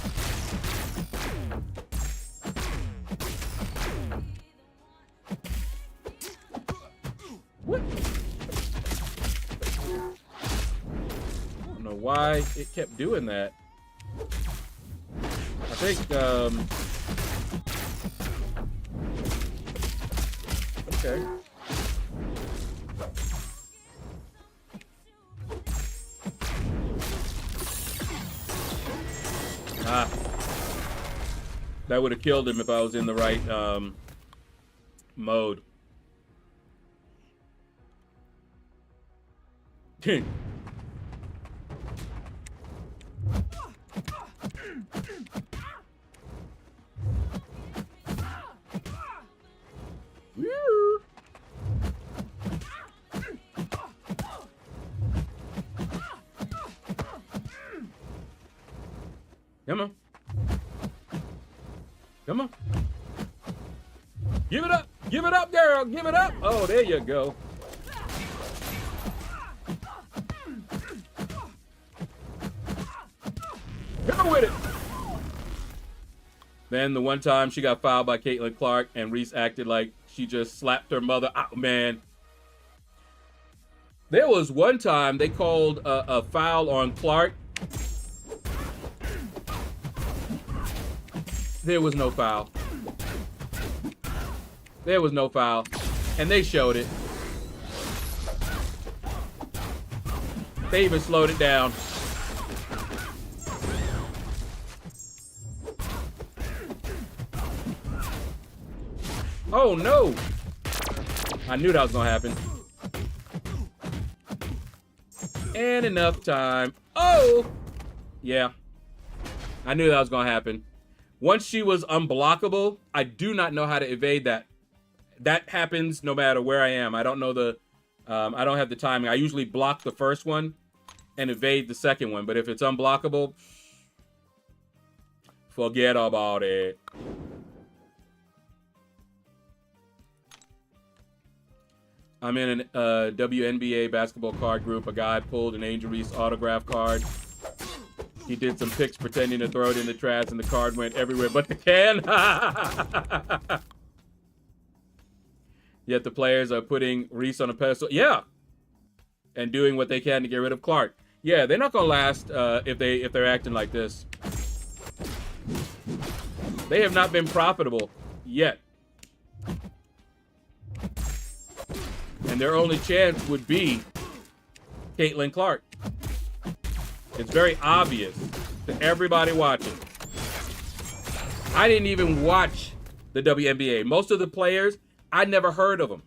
why it kept doing that. I think, okay. Ah. That would have killed him if I was in the right, mode. Come on. Come on. Give it up. Give it up, girl. Give it up. Oh, there you go. Go with it. Then the one time she got fouled by Caitlin Clark and Reese acted like she just slapped her mother. Oh, man. There was one time they called a foul on Clark. There was no foul. There was no foul. And they showed it. They even slowed it down. Oh, no. I knew that was going to happen. And enough time. Oh! Yeah. I knew that was going to happen. Once she was unblockable, I do not know how to evade that. That happens no matter where I am. I don't know the, I don't have the timing. I usually block the first one and evade the second one. But if it's unblockable, forget about it. I'm in an WNBA basketball card group. A guy pulled an Angel Reese autograph card. He did some pics pretending to throw it in the trash, and the card went everywhere but the can. Yet the players are putting Reese on a pedestal. Yeah. And doing what they can to get rid of Clark. Yeah, they're not going to last if they're acting like this. They have not been profitable yet. And their only chance would be Caitlin Clark. It's very obvious to everybody watching. I didn't even watch the WNBA. Most of the players, I never heard of them.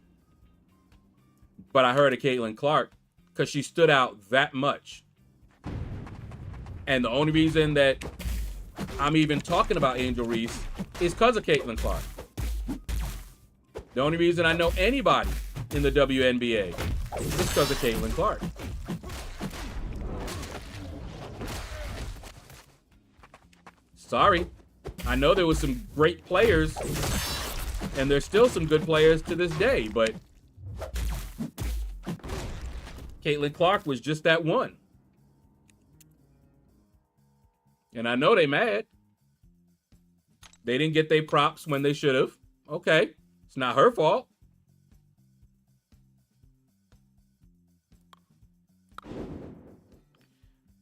But I heard of Caitlin Clark because she stood out that much. And the only reason that I'm even talking about Angel Reese is because of Caitlin Clark. The only reason I know anybody in the WNBA is because of Caitlin Clark. Sorry. I know there was some great players, and there's still some good players to this day, but Caitlin Clark was just that one. And I know they mad. They didn't get their props when they should have. Okay. It's not her fault.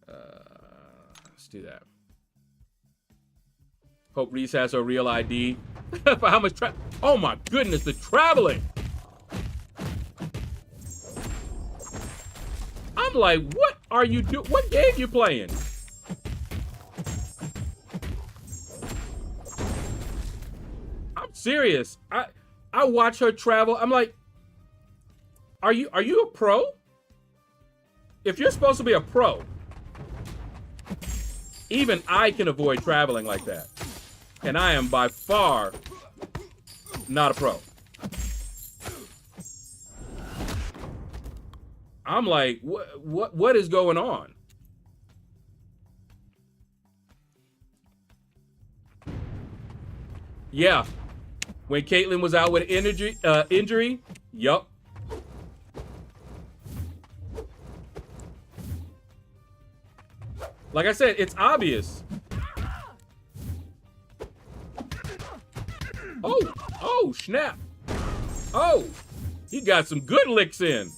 Let's do that. Hope Reese has her real ID. For how much oh my goodness, the traveling. I'm like, what are you doing? What game you playing? I'm serious. I watch her travel. I'm like, are you a pro? If you're supposed to be a pro, even I can avoid traveling like that. And I am by far not a pro. I'm like, what is going on? Yeah. When Caitlin was out with injury, yup. Like I said, it's obvious. Oh, snap. Oh, he got some good licks in.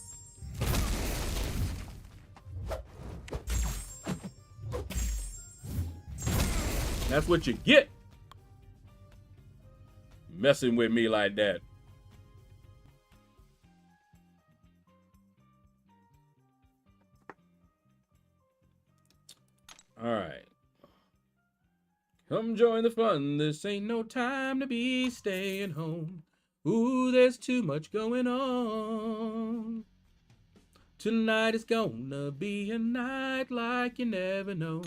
That's what you get. Messing with me like that. All right. Come join the fun. This ain't no time to be staying home. Ooh, there's too much going on. Tonight is gonna be a night like you never know.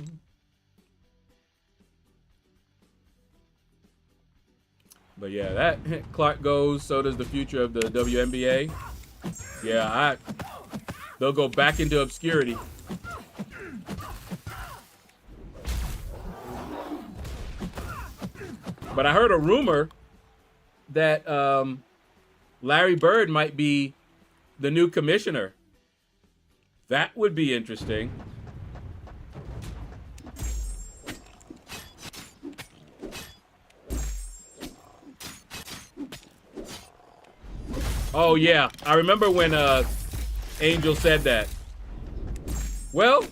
But yeah, that clock goes, so does the future of the WNBA. Yeah, they'll go back into obscurity. But I heard a rumor that Larry Bird might be the new commissioner. That would be interesting. Oh, yeah. I remember when Angel said that. Well,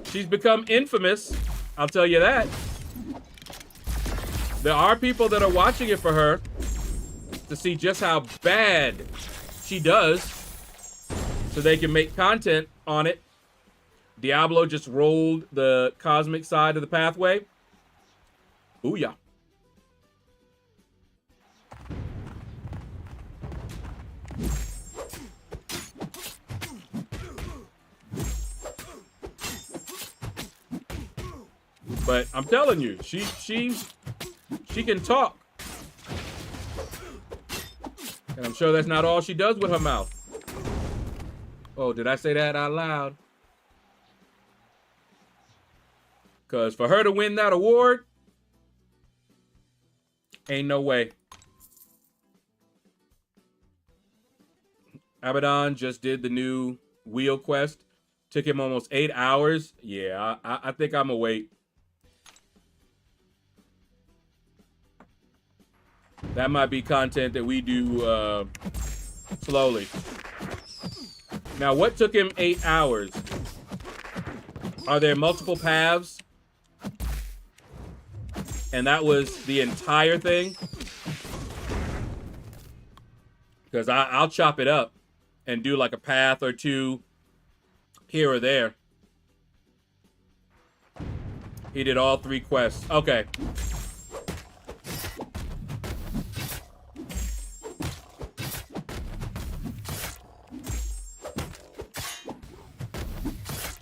she's become infamous. I'll tell you that. There are people that are watching it for her to see just how bad she does so they can make content on it. Diablo just rolled the cosmic side of the pathway. Booyah. But I'm telling you, she can talk. And I'm sure that's not all she does with her mouth. Oh, did I say that out loud? Because for her to win that award, ain't no way. Abaddon just did the new wheel quest. Took him almost 8 hours. Yeah, I think I'm gonna wait. That might be content that we do slowly. Now, what took him 8 hours? Are there multiple paths? And that was the entire thing? Because I'll chop it up and do like a path or two here or there. He did all 3 quests. Okay.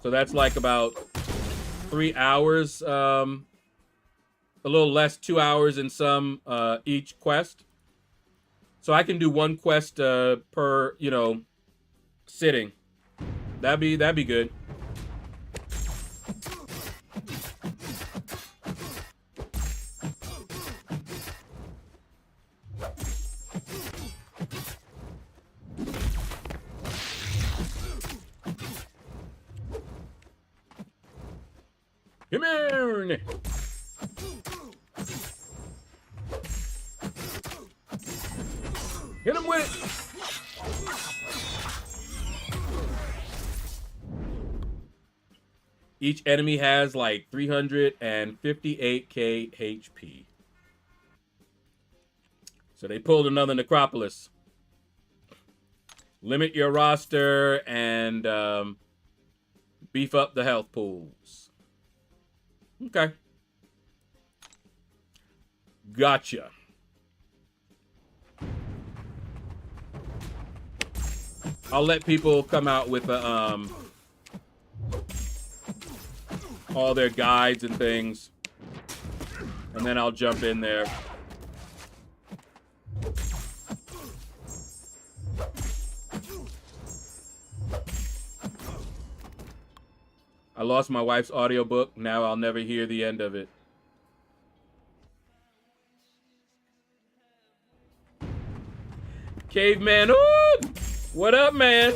So that's like about 3 hours, a little less, 2 hours in some each quest. So I can do 1 quest per, sitting. That'd be good. Come here. Hit him with it. Each enemy has like 358k HP. So they pulled another Necropolis. Limit your roster and beef up the health pools. Okay. Gotcha. I'll let people come out with all their guides and things, and then I'll jump in there. I lost my wife's audiobook. Now I'll never hear the end of it. Caveman, ooh! What up, man?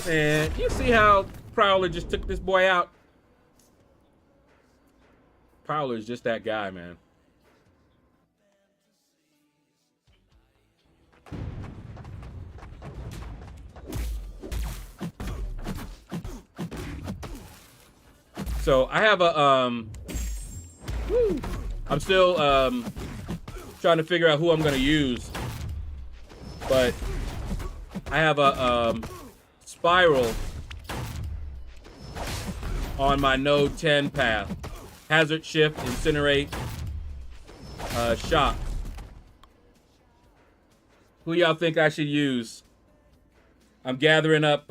Man, you see how Prowler just took this boy out? Prowler's just that guy, man. So I have a I'm still trying to figure out who I'm gonna use, but I have a spiral on my node 10 path. Hazard, shift, incinerate, shock. Who y'all think I should use? I'm gathering up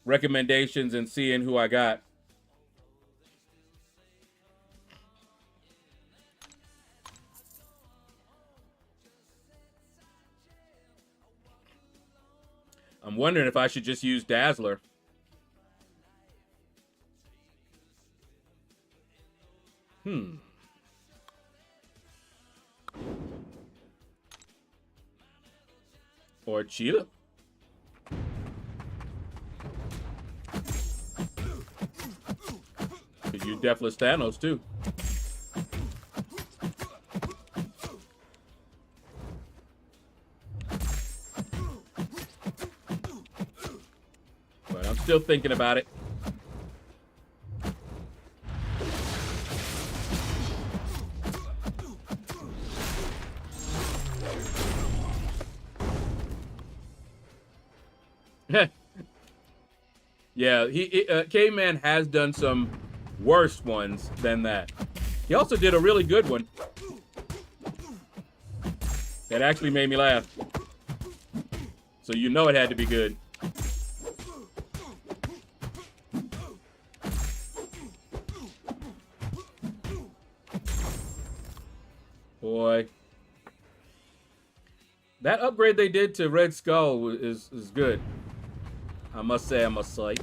recommendations and seeing who I got. I'm wondering if I should just use Dazzler. Or Cheetah. Could use Deathless Thanos too. But I'm still thinking about it. Yeah, Caveman has done some worse ones than that. He also did a really good one that actually made me laugh. So you know it had to be good. Boy. That upgrade they did to Red Skull is good. I must say, I must say.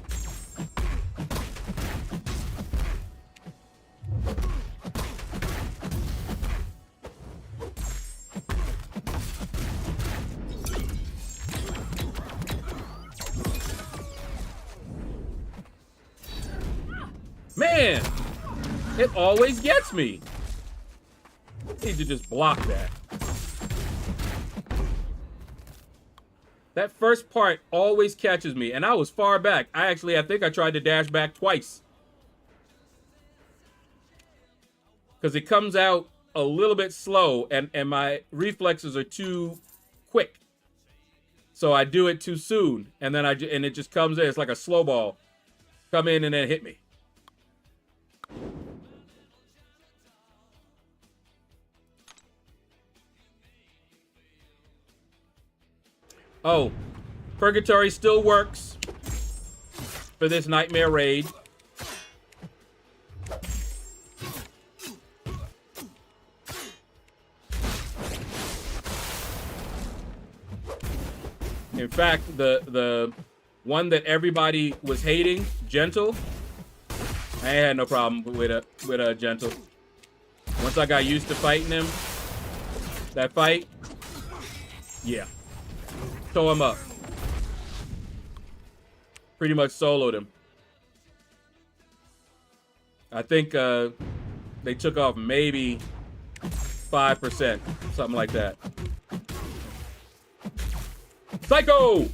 Man, it always gets me. I need to just block that. That first part always catches me, and I was far back. I think I tried to dash back twice. Because it comes out a little bit slow, and my reflexes are too quick. So I do it too soon, and then it just comes in. It's like a slow ball. Come in and then hit me. Oh, Purgatory still works for this Nightmare raid. In fact, the one that everybody was hating, Gentle, I had no problem with a Gentle. Once I got used to fighting him, that fight, yeah. Tow him up. Pretty much soloed him. I think they took off maybe 5%, something like that. Psycho!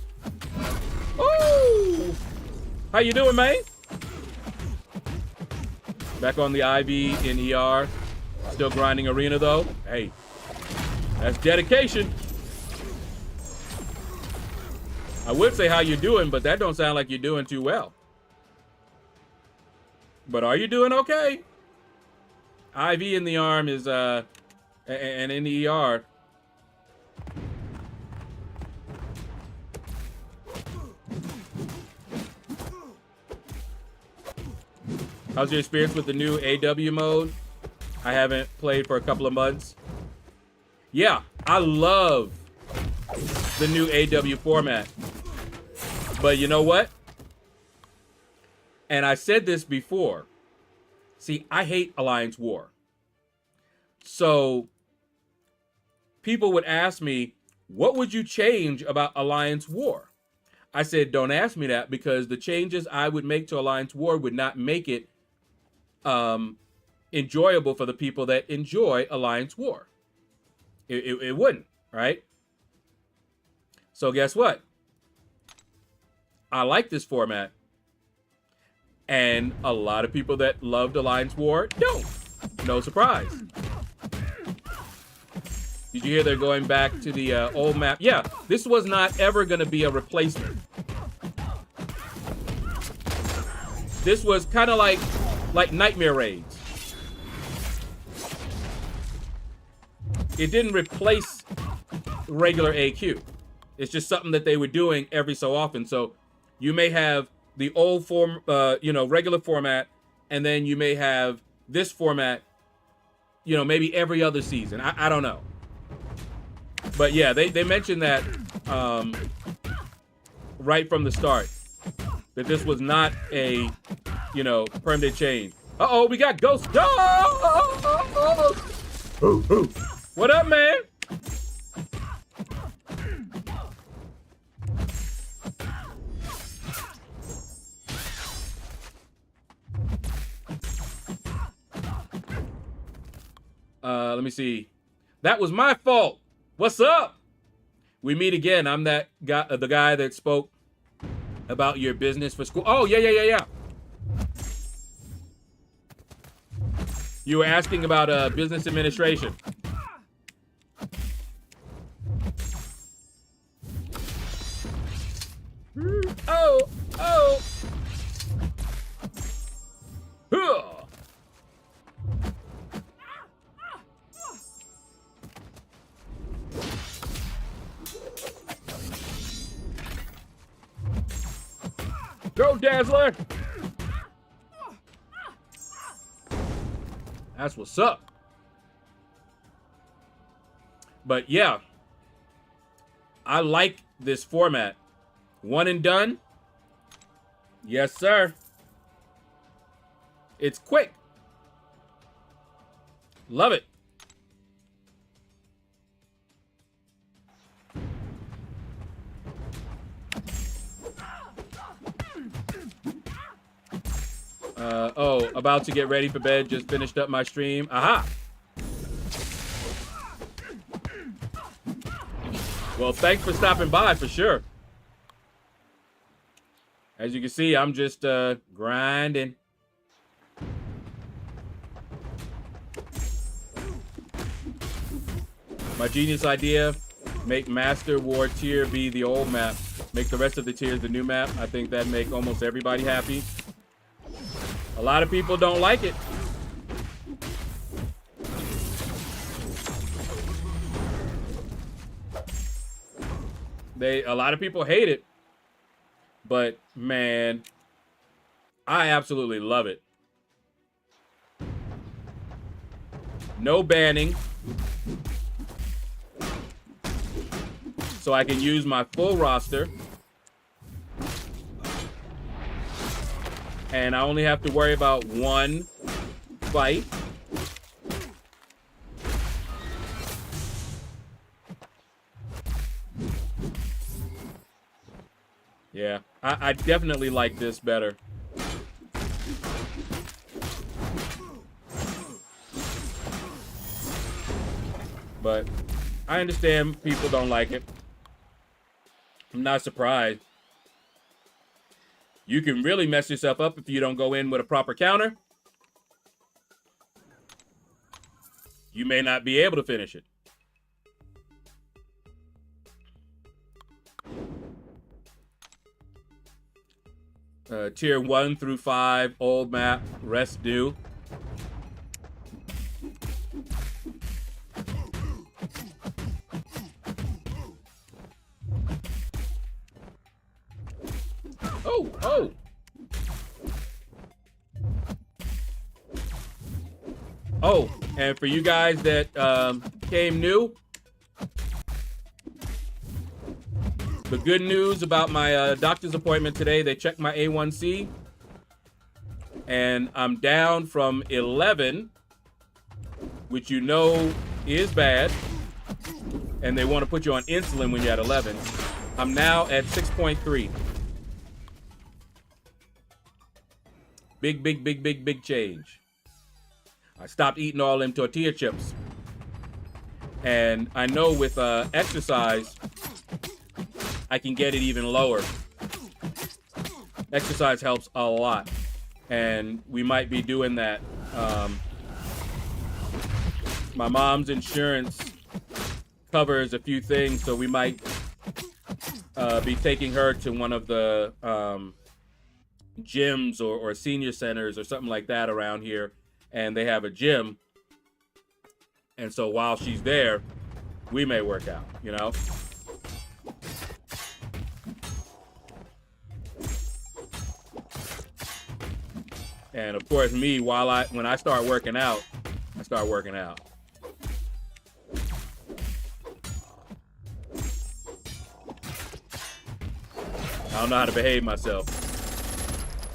Ooh! How you doing, man? Back on the IV in ER. Still grinding arena, though. Hey, that's dedication. I would say how you doing, but that don't sound like you're doing too well. But are you doing okay? IV in the arm is, and in the ER. How's your experience with the new AW mode? I haven't played for a couple of months. Yeah, I love the new AW format. But you know what? And I said this before. See, I hate Alliance War. So people would ask me, what would you change about Alliance War? I said, don't ask me that, because the changes I would make to Alliance War would not make it enjoyable for the people that enjoy Alliance War. It wouldn't, right? So guess what? I like this format. And a lot of people that loved Alliance War don't. No surprise. Did you hear they're going back to the old map? Yeah, this was not ever going to be a replacement. This was kind of like Nightmare Raids. It didn't replace regular AQ. It's just something that they were doing every so often. So you may have the old form, regular format, and then you may have this format, maybe every other season. I don't know. But yeah, they mentioned that right from the start, that this was not a, permanent change. Uh-oh, we got Ghost. Oh! What up, man? Let me see. That was my fault. What's up? We meet again. I'm that guy, the guy that spoke about your business for school. Oh, yeah. You were asking about business administration. Oh. Huh. Go, Dazzler! That's what's up. But yeah, I like this format. One and done. Yes, sir. It's quick. Love it. About to get ready for bed. Just finished up my stream. Aha! Well, thanks for stopping by for sure. As you can see, I'm just grinding. My genius idea, make Master War tier be the old map. Make the rest of the tiers the new map. I think that'd make almost everybody happy. A lot of people don't like it. A lot of people hate it. But man, I absolutely love it. No banning. So I can use my full roster. And I only have to worry about one fight. Yeah, I definitely like this better. But I understand people don't like it. I'm not surprised. You can really mess yourself up if you don't go in with a proper counter. You may not be able to finish it. Tier 1 through 5, old map, rest due. Oh. Oh, and for you guys that came new, the good news about my doctor's appointment today, they checked my A1C, and I'm down from 11, which you know is bad, and they want to put you on insulin when you're at 11. I'm now at 6.3. Big change. I stopped eating all them tortilla chips. And I know with exercise, I can get it even lower. Exercise helps a lot. and we might be doing that. My mom's insurance covers a few things, so we might be taking her to one of the gyms or senior centers or something like that around here, and they have a gym. And so while she's there, we may work out, you know? And of course, me, when I start working out, I start working out. I don't know how to behave myself.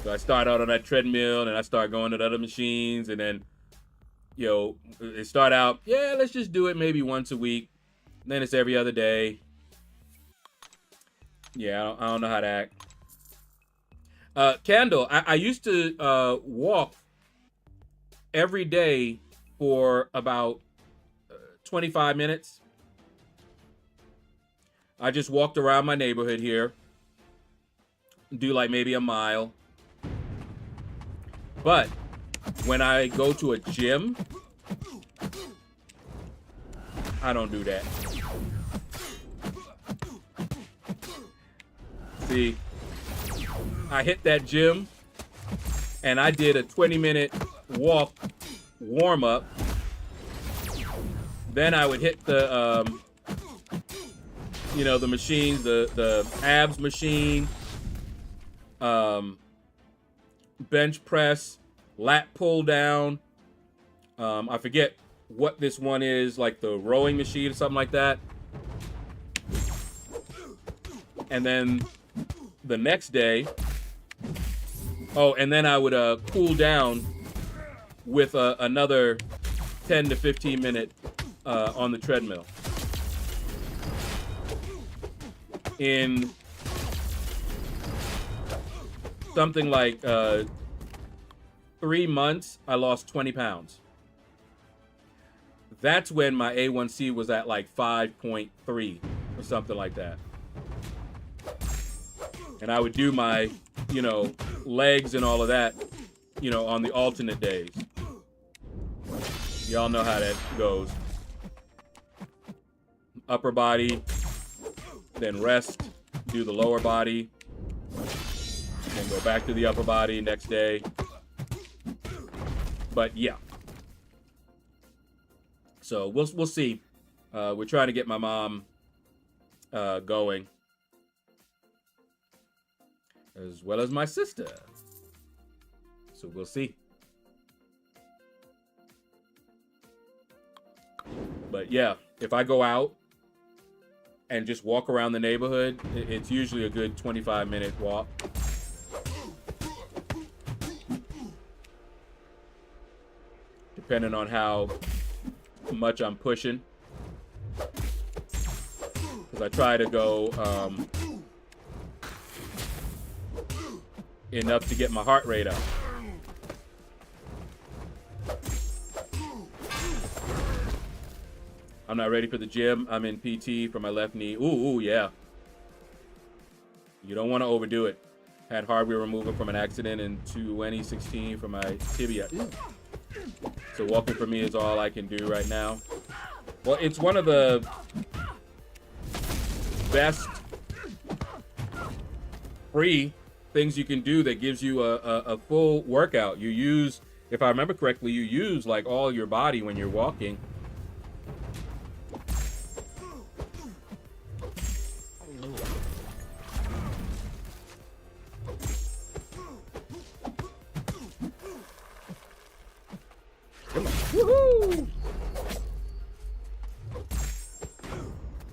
So I start out on that treadmill, and I start going to the other machines, and then, you know, it start out, yeah, let's just do it maybe once a week. Then it's every other day. Yeah, I don't know how to act. Candle, I used to walk every day for about 25 minutes. I just walked around my neighborhood here. Do like maybe a mile. But when I go to a gym, I don't do that. See, I hit that gym and I did a 20-minute walk warm up. Then I would hit the, you know, the machines, the abs machine, bench press, lat pull down. I forget what this one is, like the rowing machine or something like that. And then the next day, oh, and then I would cool down with another 10 to 15 minute on the treadmill. In something like 3 months, I lost 20 pounds. That's when my A1C was at like 5.3 or something like that. And I would do my, you know, legs and all of that, you know, on the alternate days. Y'all know how that goes. Upper body, then rest, do the lower body, then go back to the upper body next day. But yeah. So we'll see. We're trying to get my mom going, as well as my sister. So we'll see. But yeah, if I go out and just walk around the neighborhood, it's usually a good 25-minute walk. Depending on how much I'm pushing. Because I try to go enough to get my heart rate up. I'm not ready for the gym. I'm in PT for my left knee. Ooh, yeah. You don't want to overdo it. Had hardware removal from an accident in 2016 for my tibia. So walking for me is all I can do right now. Well, it's one of the best free things you can do that gives you a full workout. You use, if I remember correctly, you use like all your body when you're walking. Woohoo!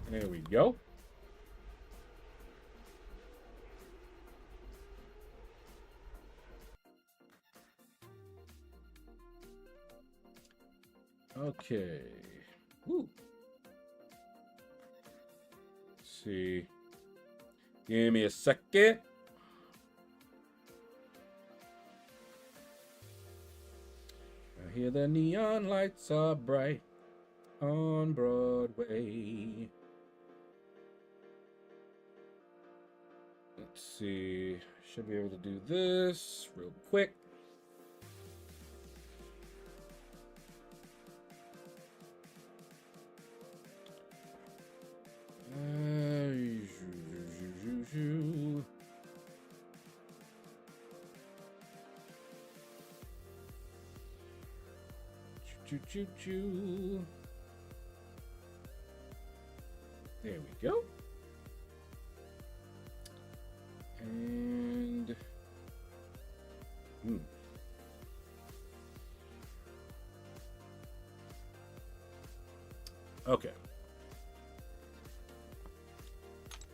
There we go. Okay. Woo. Let's see. Give me a second. I hear the neon lights are bright on Broadway. Let's see. Should be able to do this real quick. Choo-choo-choo-choo-choo. There we go. And okay.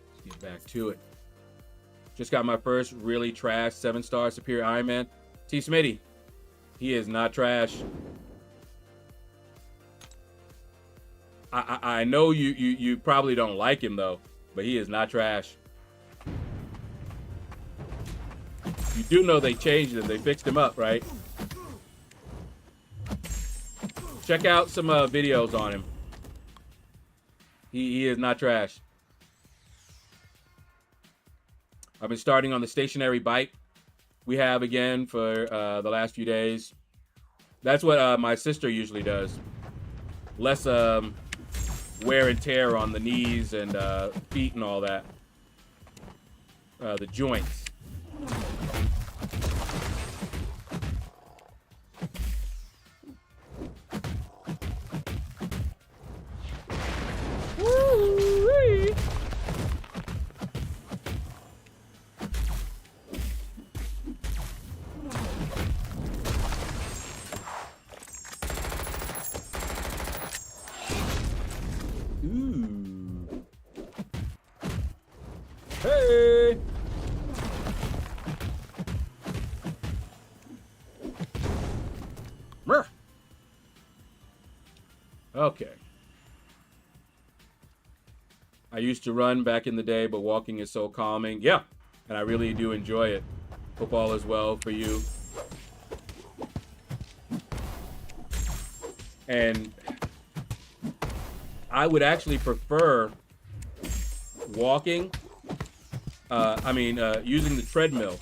Let's get back to it. Just got my first really trash 7-star Superior Iron Man. T. Smitty, he is not trash. I know you probably don't like him though, but he is not trash. You do know they changed him. They fixed him up, right? Check out some videos on him. He is not trash. I've been starting on the stationary bike we have again for the last few days. That's what my sister usually does. Less wear and tear on the knees and feet and all that. The joints. Woo-wee. Ooh. Hey. Mer. Okay. I used to run back in the day, but walking is so calming. Yeah, and I really do enjoy it. Hope all is well for you. And I would actually prefer walking, using the treadmill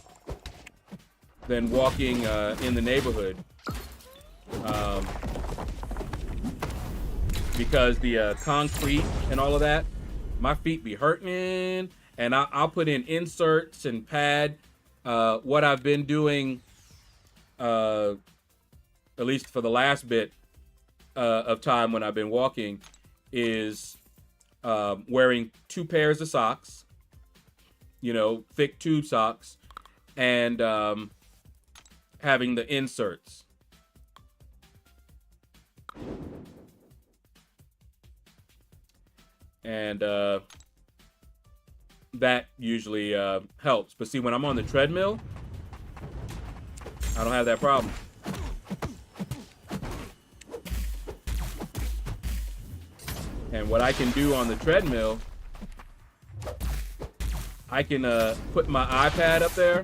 than walking in the neighborhood. Because the concrete and all of that, my feet be hurting, and I'll put in inserts and pad. What I've been doing, at least for the last bit of time when I've been walking, is wearing 2 pairs of socks, thick tube socks, and having the inserts. And that usually helps. But see, when I'm on the treadmill, I don't have that problem. And what I can do on the treadmill, I can put my iPad up there.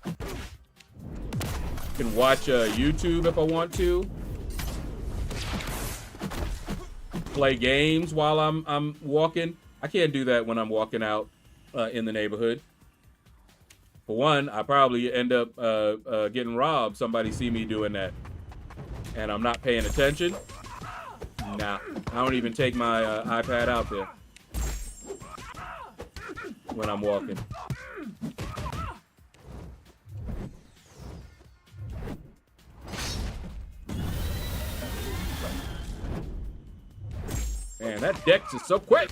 I can watch YouTube if I want to. Play games while I'm walking. I can't do that when I'm walking out in the neighborhood. For one, I probably end up getting robbed. Somebody see me doing that, and I'm not paying attention. Nah, I don't even take my iPad out there when I'm walking. Man, that Dex is so quick.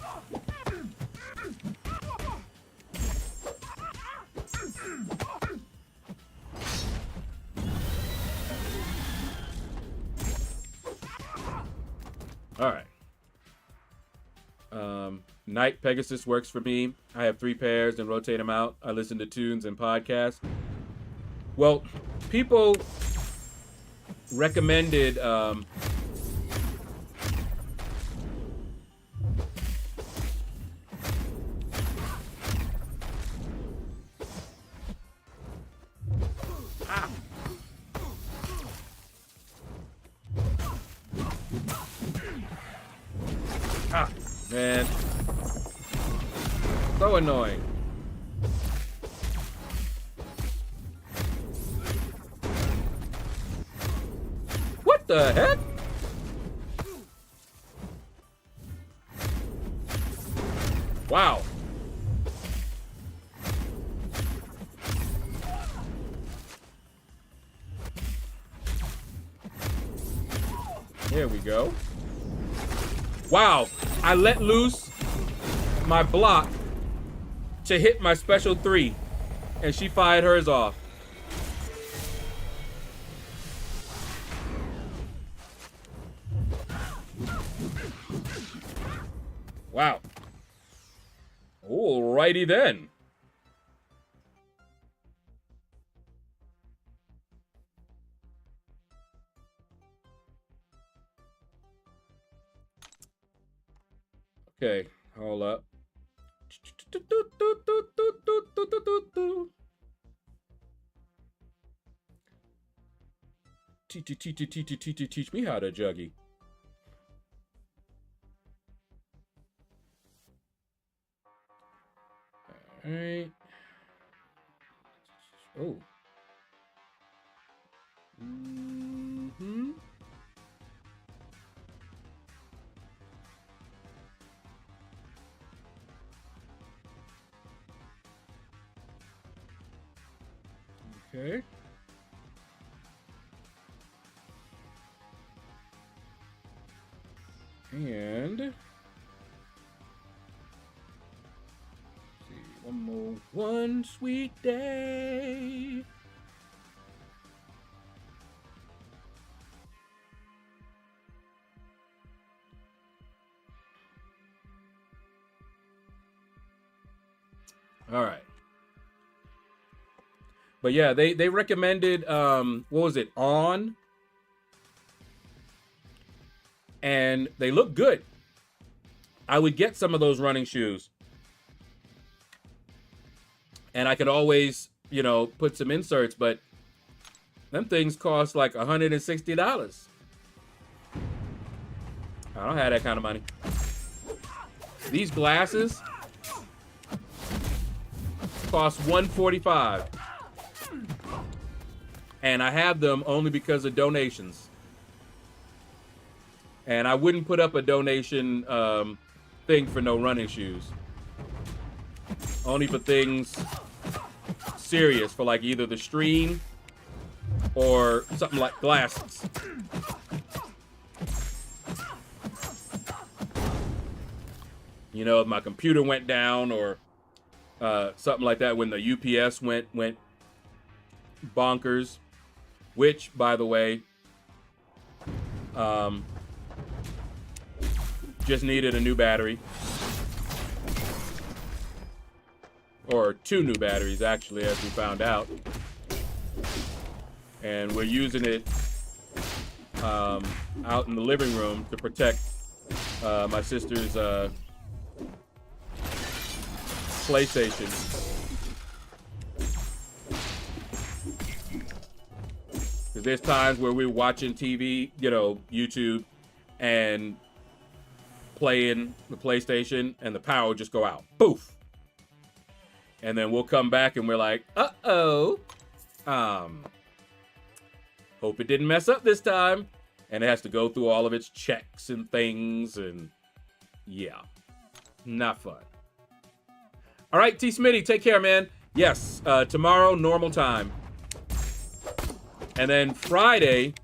All right. Night Pegasus works for me. I have 3 pairs and rotate them out. I listen to tunes and podcasts. Well, people recommended man, so annoying. What the heck? Wow. There we go. Wow, I let loose my block to hit my special 3, and she fired hers off. Wow. Alrighty then. Okay, hold up. Teach me how to juggy. All right. Oh. Mm-hmm. Okay. And let's see, one sweet day. All right. But yeah, they recommended what was it, On? And they look good. I would get some of those running shoes. And I could always, you know, put some inserts, but them things cost like $160. I don't have that kind of money. These glasses cost $145. And I have them only because of donations. And I wouldn't put up a donation thing for no running shoes. Only for things serious, for like either the stream or something like glasses. You know, if my computer went down or something like that, when the UPS went bonkers, which, by the way, just needed a new battery. Or 2 new batteries, actually, as we found out. And we're using it out in the living room to protect my sister's PlayStation. Because there's times where we're watching TV, you know, YouTube, and playing the PlayStation, and the power will just go out. Poof! And then we'll come back and we're like, uh-oh. Hope it didn't mess up this time. And it has to go through all of its checks and things, and yeah, not fun. All right, T. Smitty, take care, man. Yes, tomorrow, normal time. And then Friday,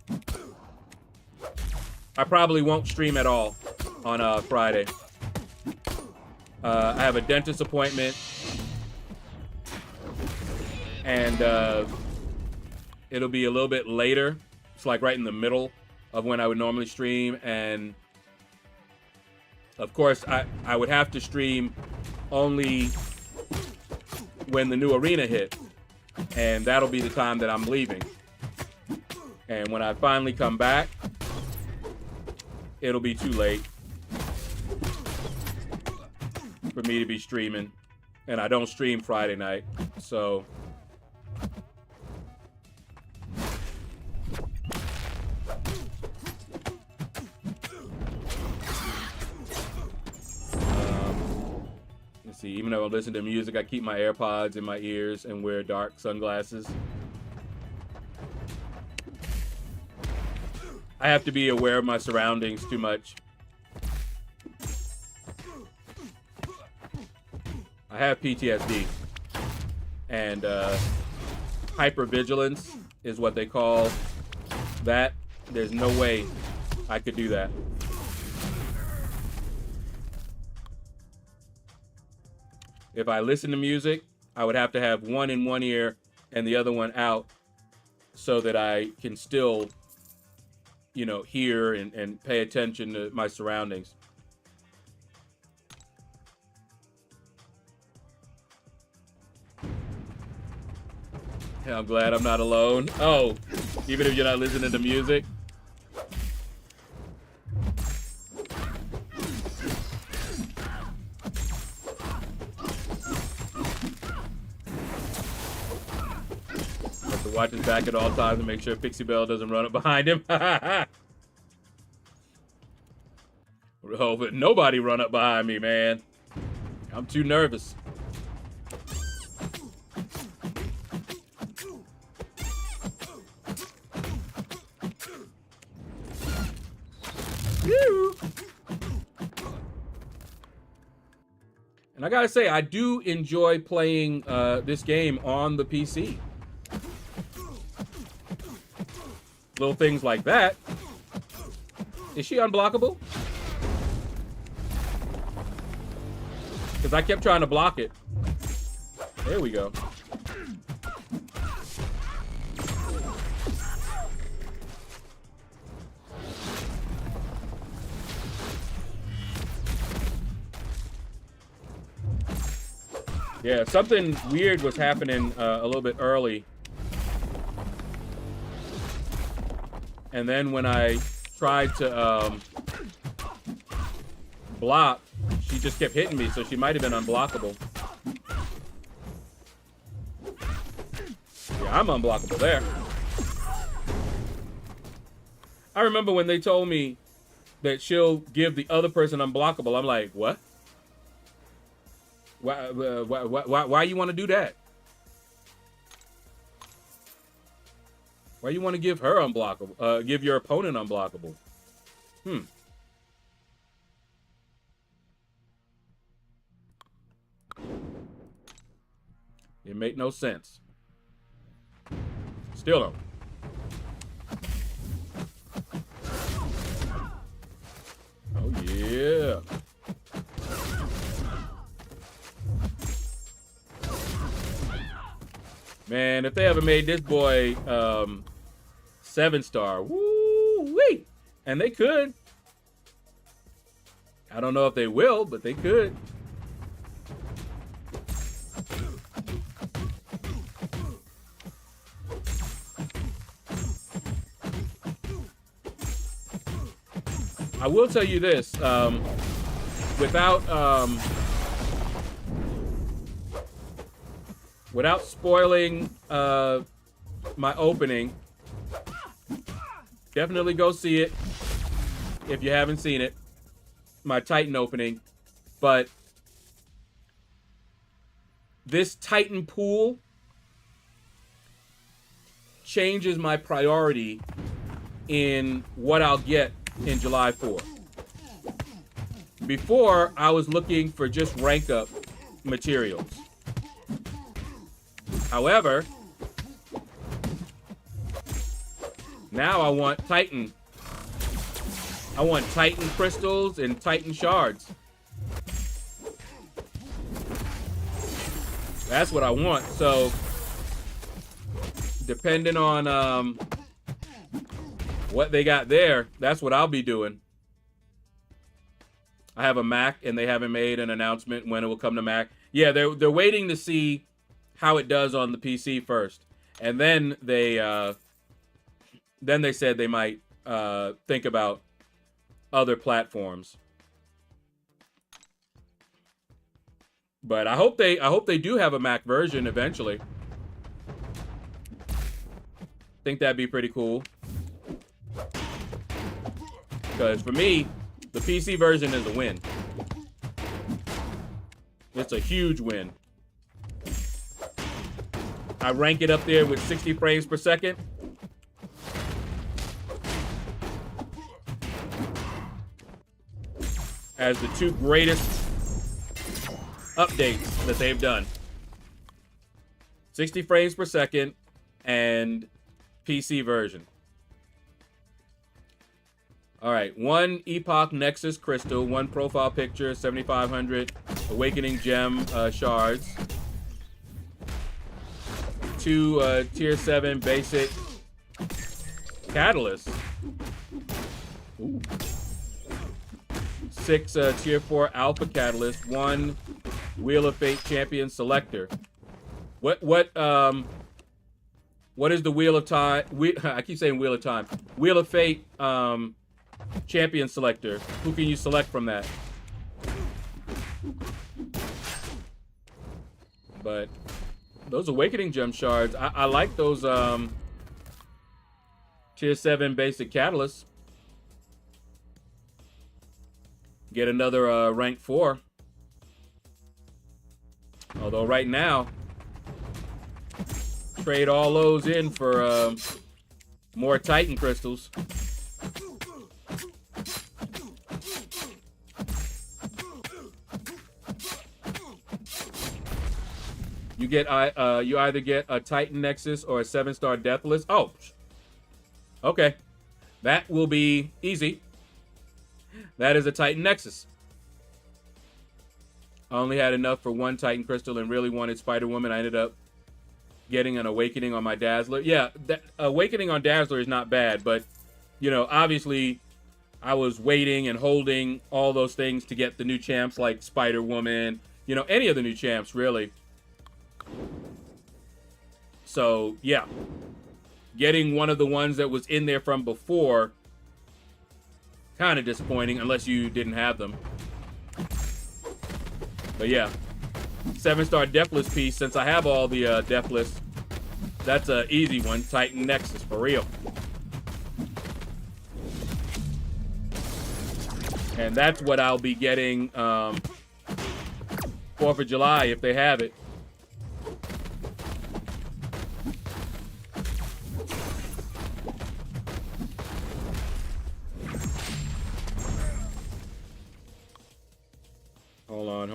I probably won't stream at all on Friday. I have a dentist appointment, and it'll be a little bit later. It's like right in the middle of when I would normally stream, and of course I would have to stream only when the new arena hit, and that'll be the time that I'm leaving. And when I finally come back, it'll be too late for me to be streaming, and I don't stream Friday night, so let's see. Even though I listen to music, I keep my AirPods in my ears and wear dark sunglasses. I have to be aware of my surroundings too much. I have PTSD, and hypervigilance is what they call that. There's no way I could do that. If I listen to music, I would have to have one in one ear and the other one out so that I can still, you know, hear and pay attention to my surroundings. Yeah, I'm glad I'm not alone. Oh, even if you're not listening to music. Have to watch his back at all times to make sure Pixie Belle doesn't run up behind him. Oh, but nobody run up behind me, man. I'm too nervous. And I gotta say, I do enjoy playing this game on the PC. Little things like that. Is she unblockable? Because I kept trying to block it. There we go. Yeah, something weird was happening a little bit early. And then when I tried to block, she just kept hitting me, so she might have been unblockable. Yeah, I'm unblockable there. I remember when they told me that she'll give the other person unblockable. I'm like, what? Why you want to do that? Why you want to give her unblockable? Give your opponent unblockable? It make no sense. Still don't. Oh yeah. Man, if they ever made this boy 7-star, woo-wee! And they could. I don't know if they will, but they could. I will tell you this, without spoiling my opening, definitely go see it if you haven't seen it, my Titan opening. But this Titan pool changes my priority in what I'll get in July 4. Before, I was looking for just rank up materials. However, now I want Titan. I want Titan crystals and Titan shards. That's what I want. So, depending on what they got there, that's what I'll be doing. I have a Mac, and they haven't made an announcement when it will come to Mac. Yeah, they're waiting to see how it does on the PC first, and then they said they might think about other platforms. But I hope they do have a Mac version eventually. Think that'd be pretty cool. Because for me, the PC version is a win. It's a huge win. I rank it up there with 60 frames per second. As the two greatest updates that they've done. 60 frames per second and PC version. All right, 1 Epoch Nexus Crystal, 1 profile picture, 7,500 Awakening Gem shards, 2 Tier 7 Basic Catalyst, ooh. 6 Tier 4 Alpha Catalyst, 1 Wheel of Fate Champion Selector. What is the Wheel of Time? I keep saying Wheel of Time. Wheel of Fate Champion Selector. Who can you select from that? But those Awakening Gem shards, I like those Tier 7 Basic Catalysts. Get another rank 4. Although right now, trade all those in for more Titan crystals. You get you either get a Titan Nexus or a 7-star Deathless. Oh, okay, that will be easy. That is a Titan Nexus. I only had enough for 1 Titan Crystal and really wanted Spider-Woman. I ended up getting an Awakening on my Dazzler. Yeah, that Awakening on Dazzler is not bad, but, you know, obviously I was waiting and holding all those things to get the new champs like Spider-Woman, you know, any of the new champs, really. So, yeah. Getting one of the ones that was in there from before, kind of disappointing, unless you didn't have them. But yeah, 7-star Deathless piece. Since I have all the Deathless, that's an easy one. Titan Nexus, for real. And that's what I'll be getting 4th of July if they have it. Hold on.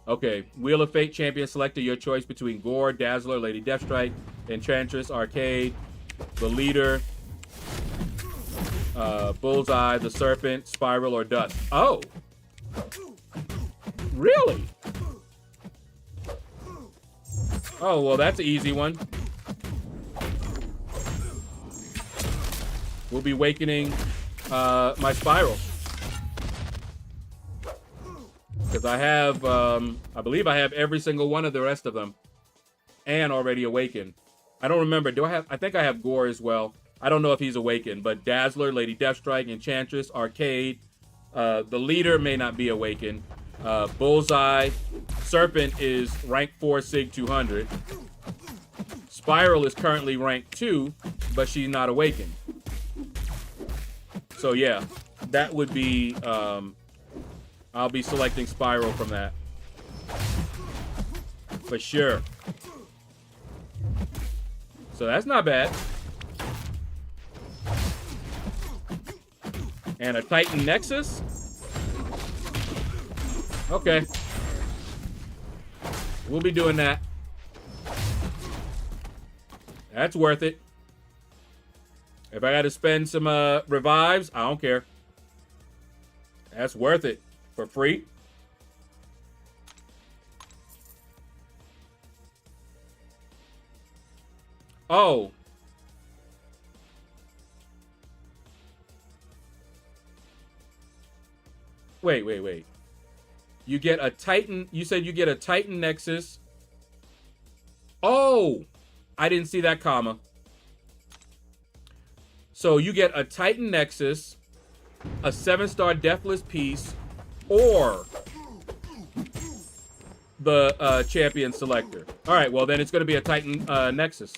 Okay, Wheel of Fate Champion Selector, your choice between Gore, Dazzler, Lady Deathstrike, Enchantress, Arcade, the Leader, Bullseye, the Serpent, Spiral, or Dust. Oh! Really? Oh, well, that's an easy one. We'll be awakening my Spiral. Because I have, I believe I have every single one of the rest of them. And already awakened. I don't remember. I think I have Gore as well. I don't know if he's awakened. But Dazzler, Lady Deathstrike, Enchantress, Arcade. The Leader may not be awakened. Bullseye. Serpent is rank 4 Sig 200. Spiral is currently rank 2, but she's not awakened. So yeah, that would be... I'll be selecting Spiral from that. For sure. So that's not bad. And a Titan Nexus? Okay. We'll be doing that. That's worth it. If I got to spend some revives, I don't care. That's worth it. For free. Oh. Wait. You get a Titan. You said you get a Titan Nexus. Oh. I didn't see that comma. So you get a Titan Nexus, a 7-star Deathless piece, or the Champion Selector. All right, well, then it's going to be a Titan Nexus.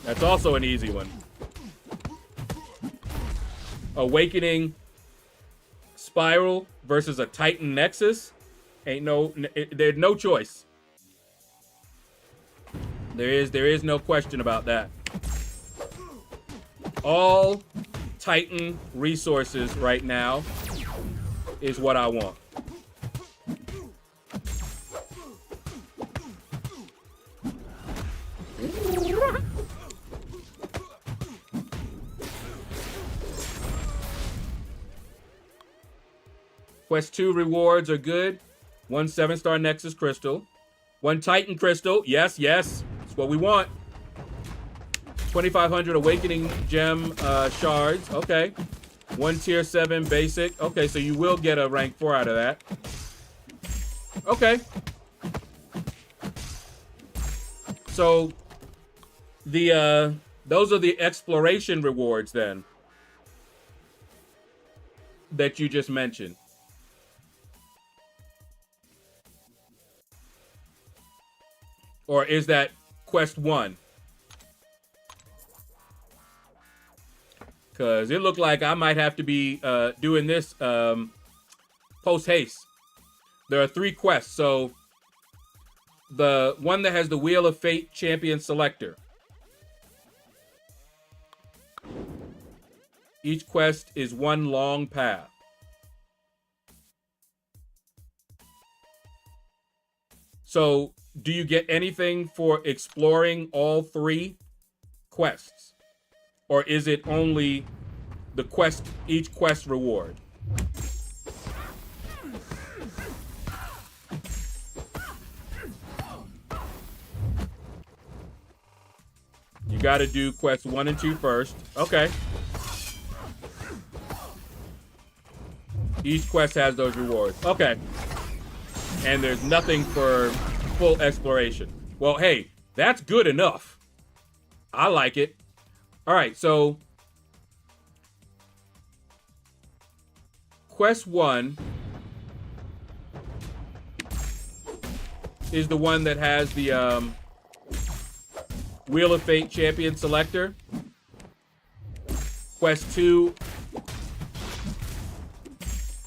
That's also an easy one. Awakening Spiral versus a Titan Nexus. There's no choice. There is no question about that. All Titan resources right now is what I want. Quest 2 rewards are good. 1 7-star Nexus Crystal. 1 Titan Crystal. Yes, yes. That's what we want. 2,500 Awakening Gem shards. Okay. 1 tier 7 basic. Okay, so you will get a rank 4 out of that. Okay. So the those are the exploration rewards then that you just mentioned. Or is that quest 1? Because it looked like I might have to be doing this post-haste. There are 3 quests. So the one that has the Wheel of Fate Champion Selector. Each quest is 1 long path. So do you get anything for exploring all 3 quests? Or is it only the quest, each quest reward? You got to do quests 1 and 2 first. Okay. Each quest has those rewards. Okay. And there's nothing for full exploration. Well, hey, that's good enough. I like it. All right, so quest 1 is the one that has the Wheel of Fate Champion Selector. Quest 2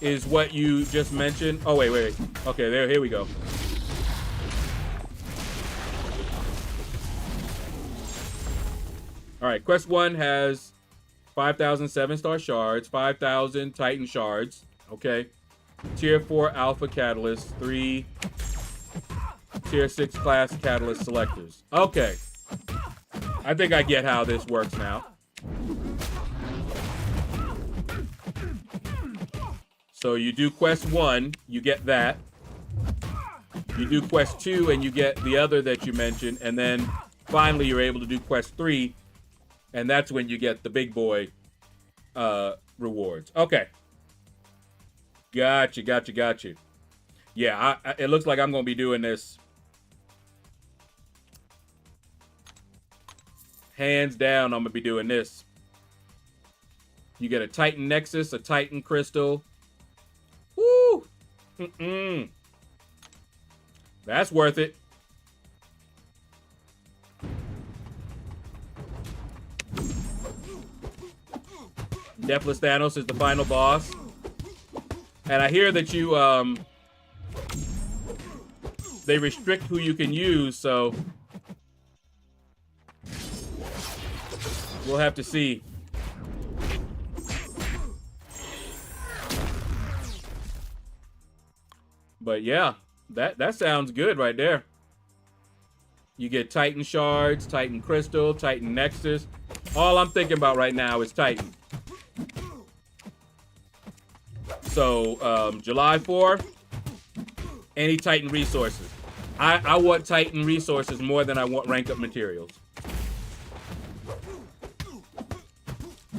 is what you just mentioned. Oh, wait. Okay, here we go. All right, quest 1 has 5,000 7-star shards, 5,000 Titan shards. Okay. Tier 4 Alpha Catalyst, 3 Tier 6 class Catalyst selectors. Okay. I think I get how this works now. So you do quest 1, you get that. You do quest 2 and you get the other that you mentioned. And then finally you're able to do quest 3. And that's when you get the big boy rewards. Okay. Got you. Yeah, it looks like I'm going to be doing this. Hands down, I'm going to be doing this. You get a Titan Nexus, a Titan Crystal. Woo! That's worth it. Deathless Thanos is the final boss. And I hear that you, they restrict who you can use, so we'll have to see. But yeah, that sounds good right there. You get Titan Shards, Titan Crystal, Titan Nexus. All I'm thinking about right now is Titan. So, July 4, any Titan resources. I want Titan resources more than I want rank up materials.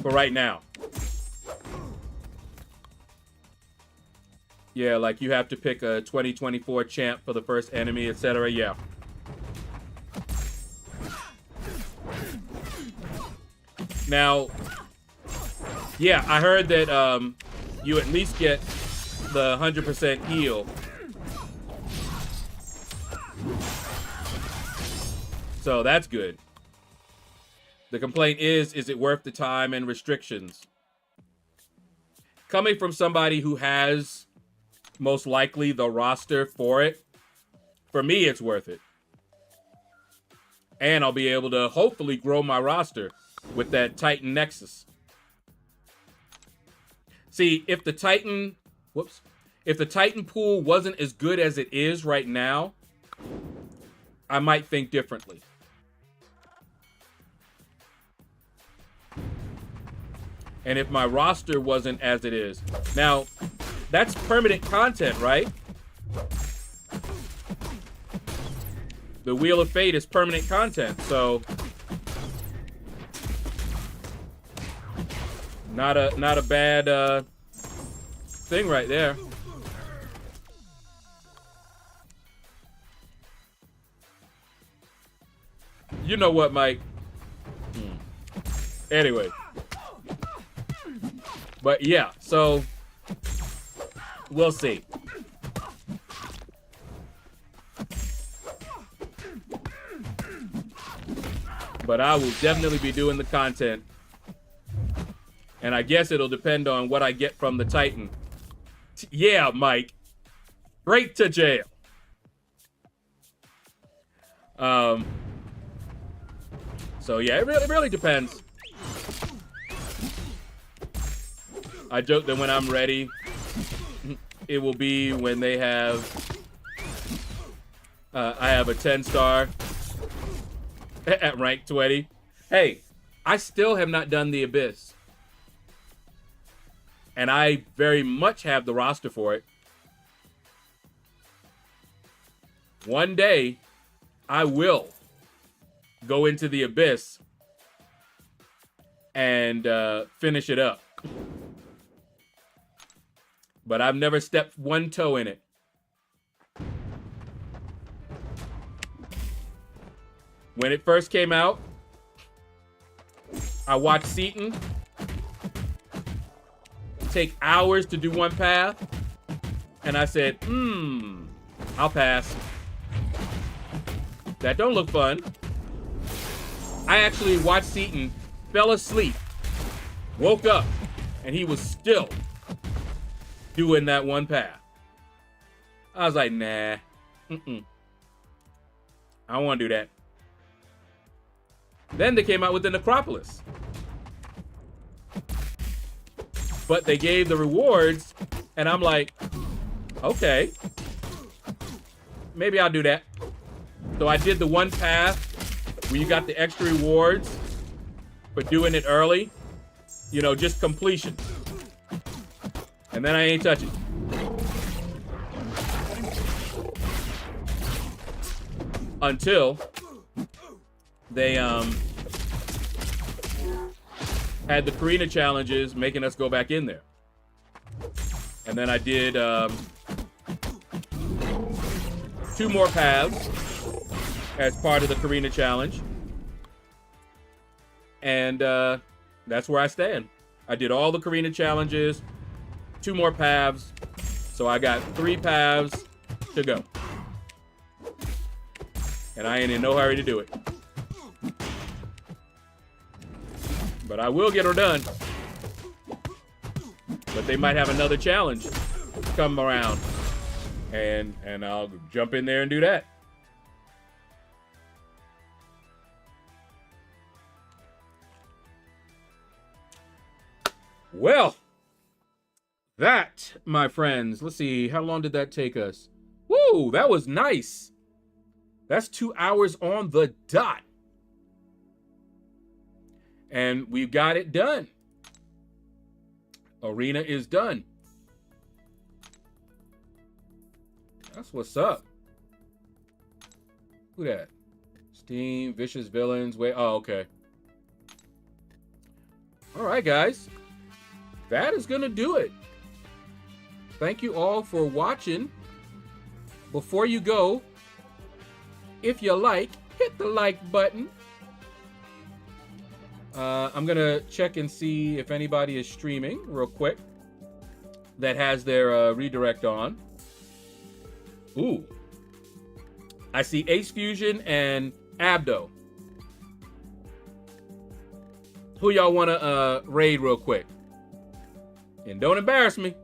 For right now. Yeah, like you have to pick a 2024 champ for the first enemy, etc. Yeah. Now, yeah, I heard that you at least get the 100% heal. So that's good. The complaint is it worth the time and restrictions? Coming from somebody who has most likely the roster for it, for me, it's worth it. And I'll be able to hopefully grow my roster with that Titan Nexus. See, if the Titan, if the Titan pool wasn't as good as it is right now, I might think differently. And if my roster wasn't as it is. Now, That's permanent content, right? The Wheel of Fate is permanent content, so not a bad thing right there. You know what, Mike? Anyway. But yeah, so we'll see. But I will definitely be doing the content. And I guess it'll depend on what I get from the Titan. Yeah, Mike. Straight to jail. So yeah, it really depends. I joke that when I'm ready, it will be when they have, I have a 10-star at rank 20. Hey, I still have not done the Abyss. And I very much have the roster for it. One day, I will go into the Abyss and finish it up. But I've never stepped one toe in it. When it first came out, I watched Seaton take hours to do one path, and I said, I'll pass. That don't look fun. I actually watched Seaton, fell asleep, woke up, and he was still doing that one path. I was like, nah, I don't want to do that. Then they came out with the Necropolis. But they gave the rewards, and I'm like, okay, maybe I'll do that. So I did the one path where you got the extra rewards for doing it early. You know, just completion. And then I ain't touching. Until they had the Karina challenges making us go back in there. And then I did 2 more paths as part of the Karina challenge. And that's where I stand. I did all the Karina challenges, 2 more paths. So I got 3 paths to go. And I ain't in no hurry to do it. But I will get her done. But they might have another challenge come around. And I'll jump in there and do that. Well, that, my friends, let's see, how long did that take us? Woo, that was nice. That's 2 hours on the dot. And we've got it done. Arena is done. That's what's up. Who that? Steam, Vicious Villains. Wait, oh, okay. All right, guys. That is going to do it. Thank you all for watching. Before you go, if you like, hit the like button. I'm going to check and see if anybody is streaming real quick that has their redirect on. Ooh. I see Ace Fusion and Abdo. Who y'all want to raid real quick? And don't embarrass me.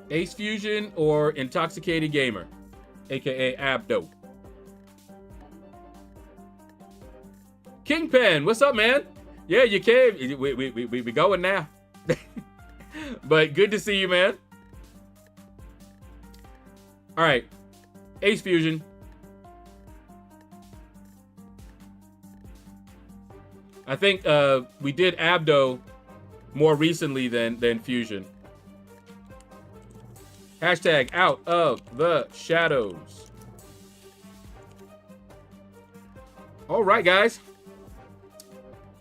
Ace Fusion or Intoxicated Gamer, aka Abdo. Kingpin, what's up, man? Yeah, you can. We going now. But good to see you, man. All right, Ace Fusion, I think we did Abdo more recently than Fusion. Hashtag out of the shadows. All right, guys.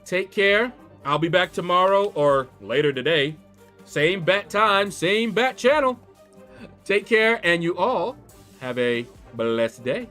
Take care. I'll be back tomorrow or later today. Same bat time, same bat channel. Take care, and you all have a blessed day.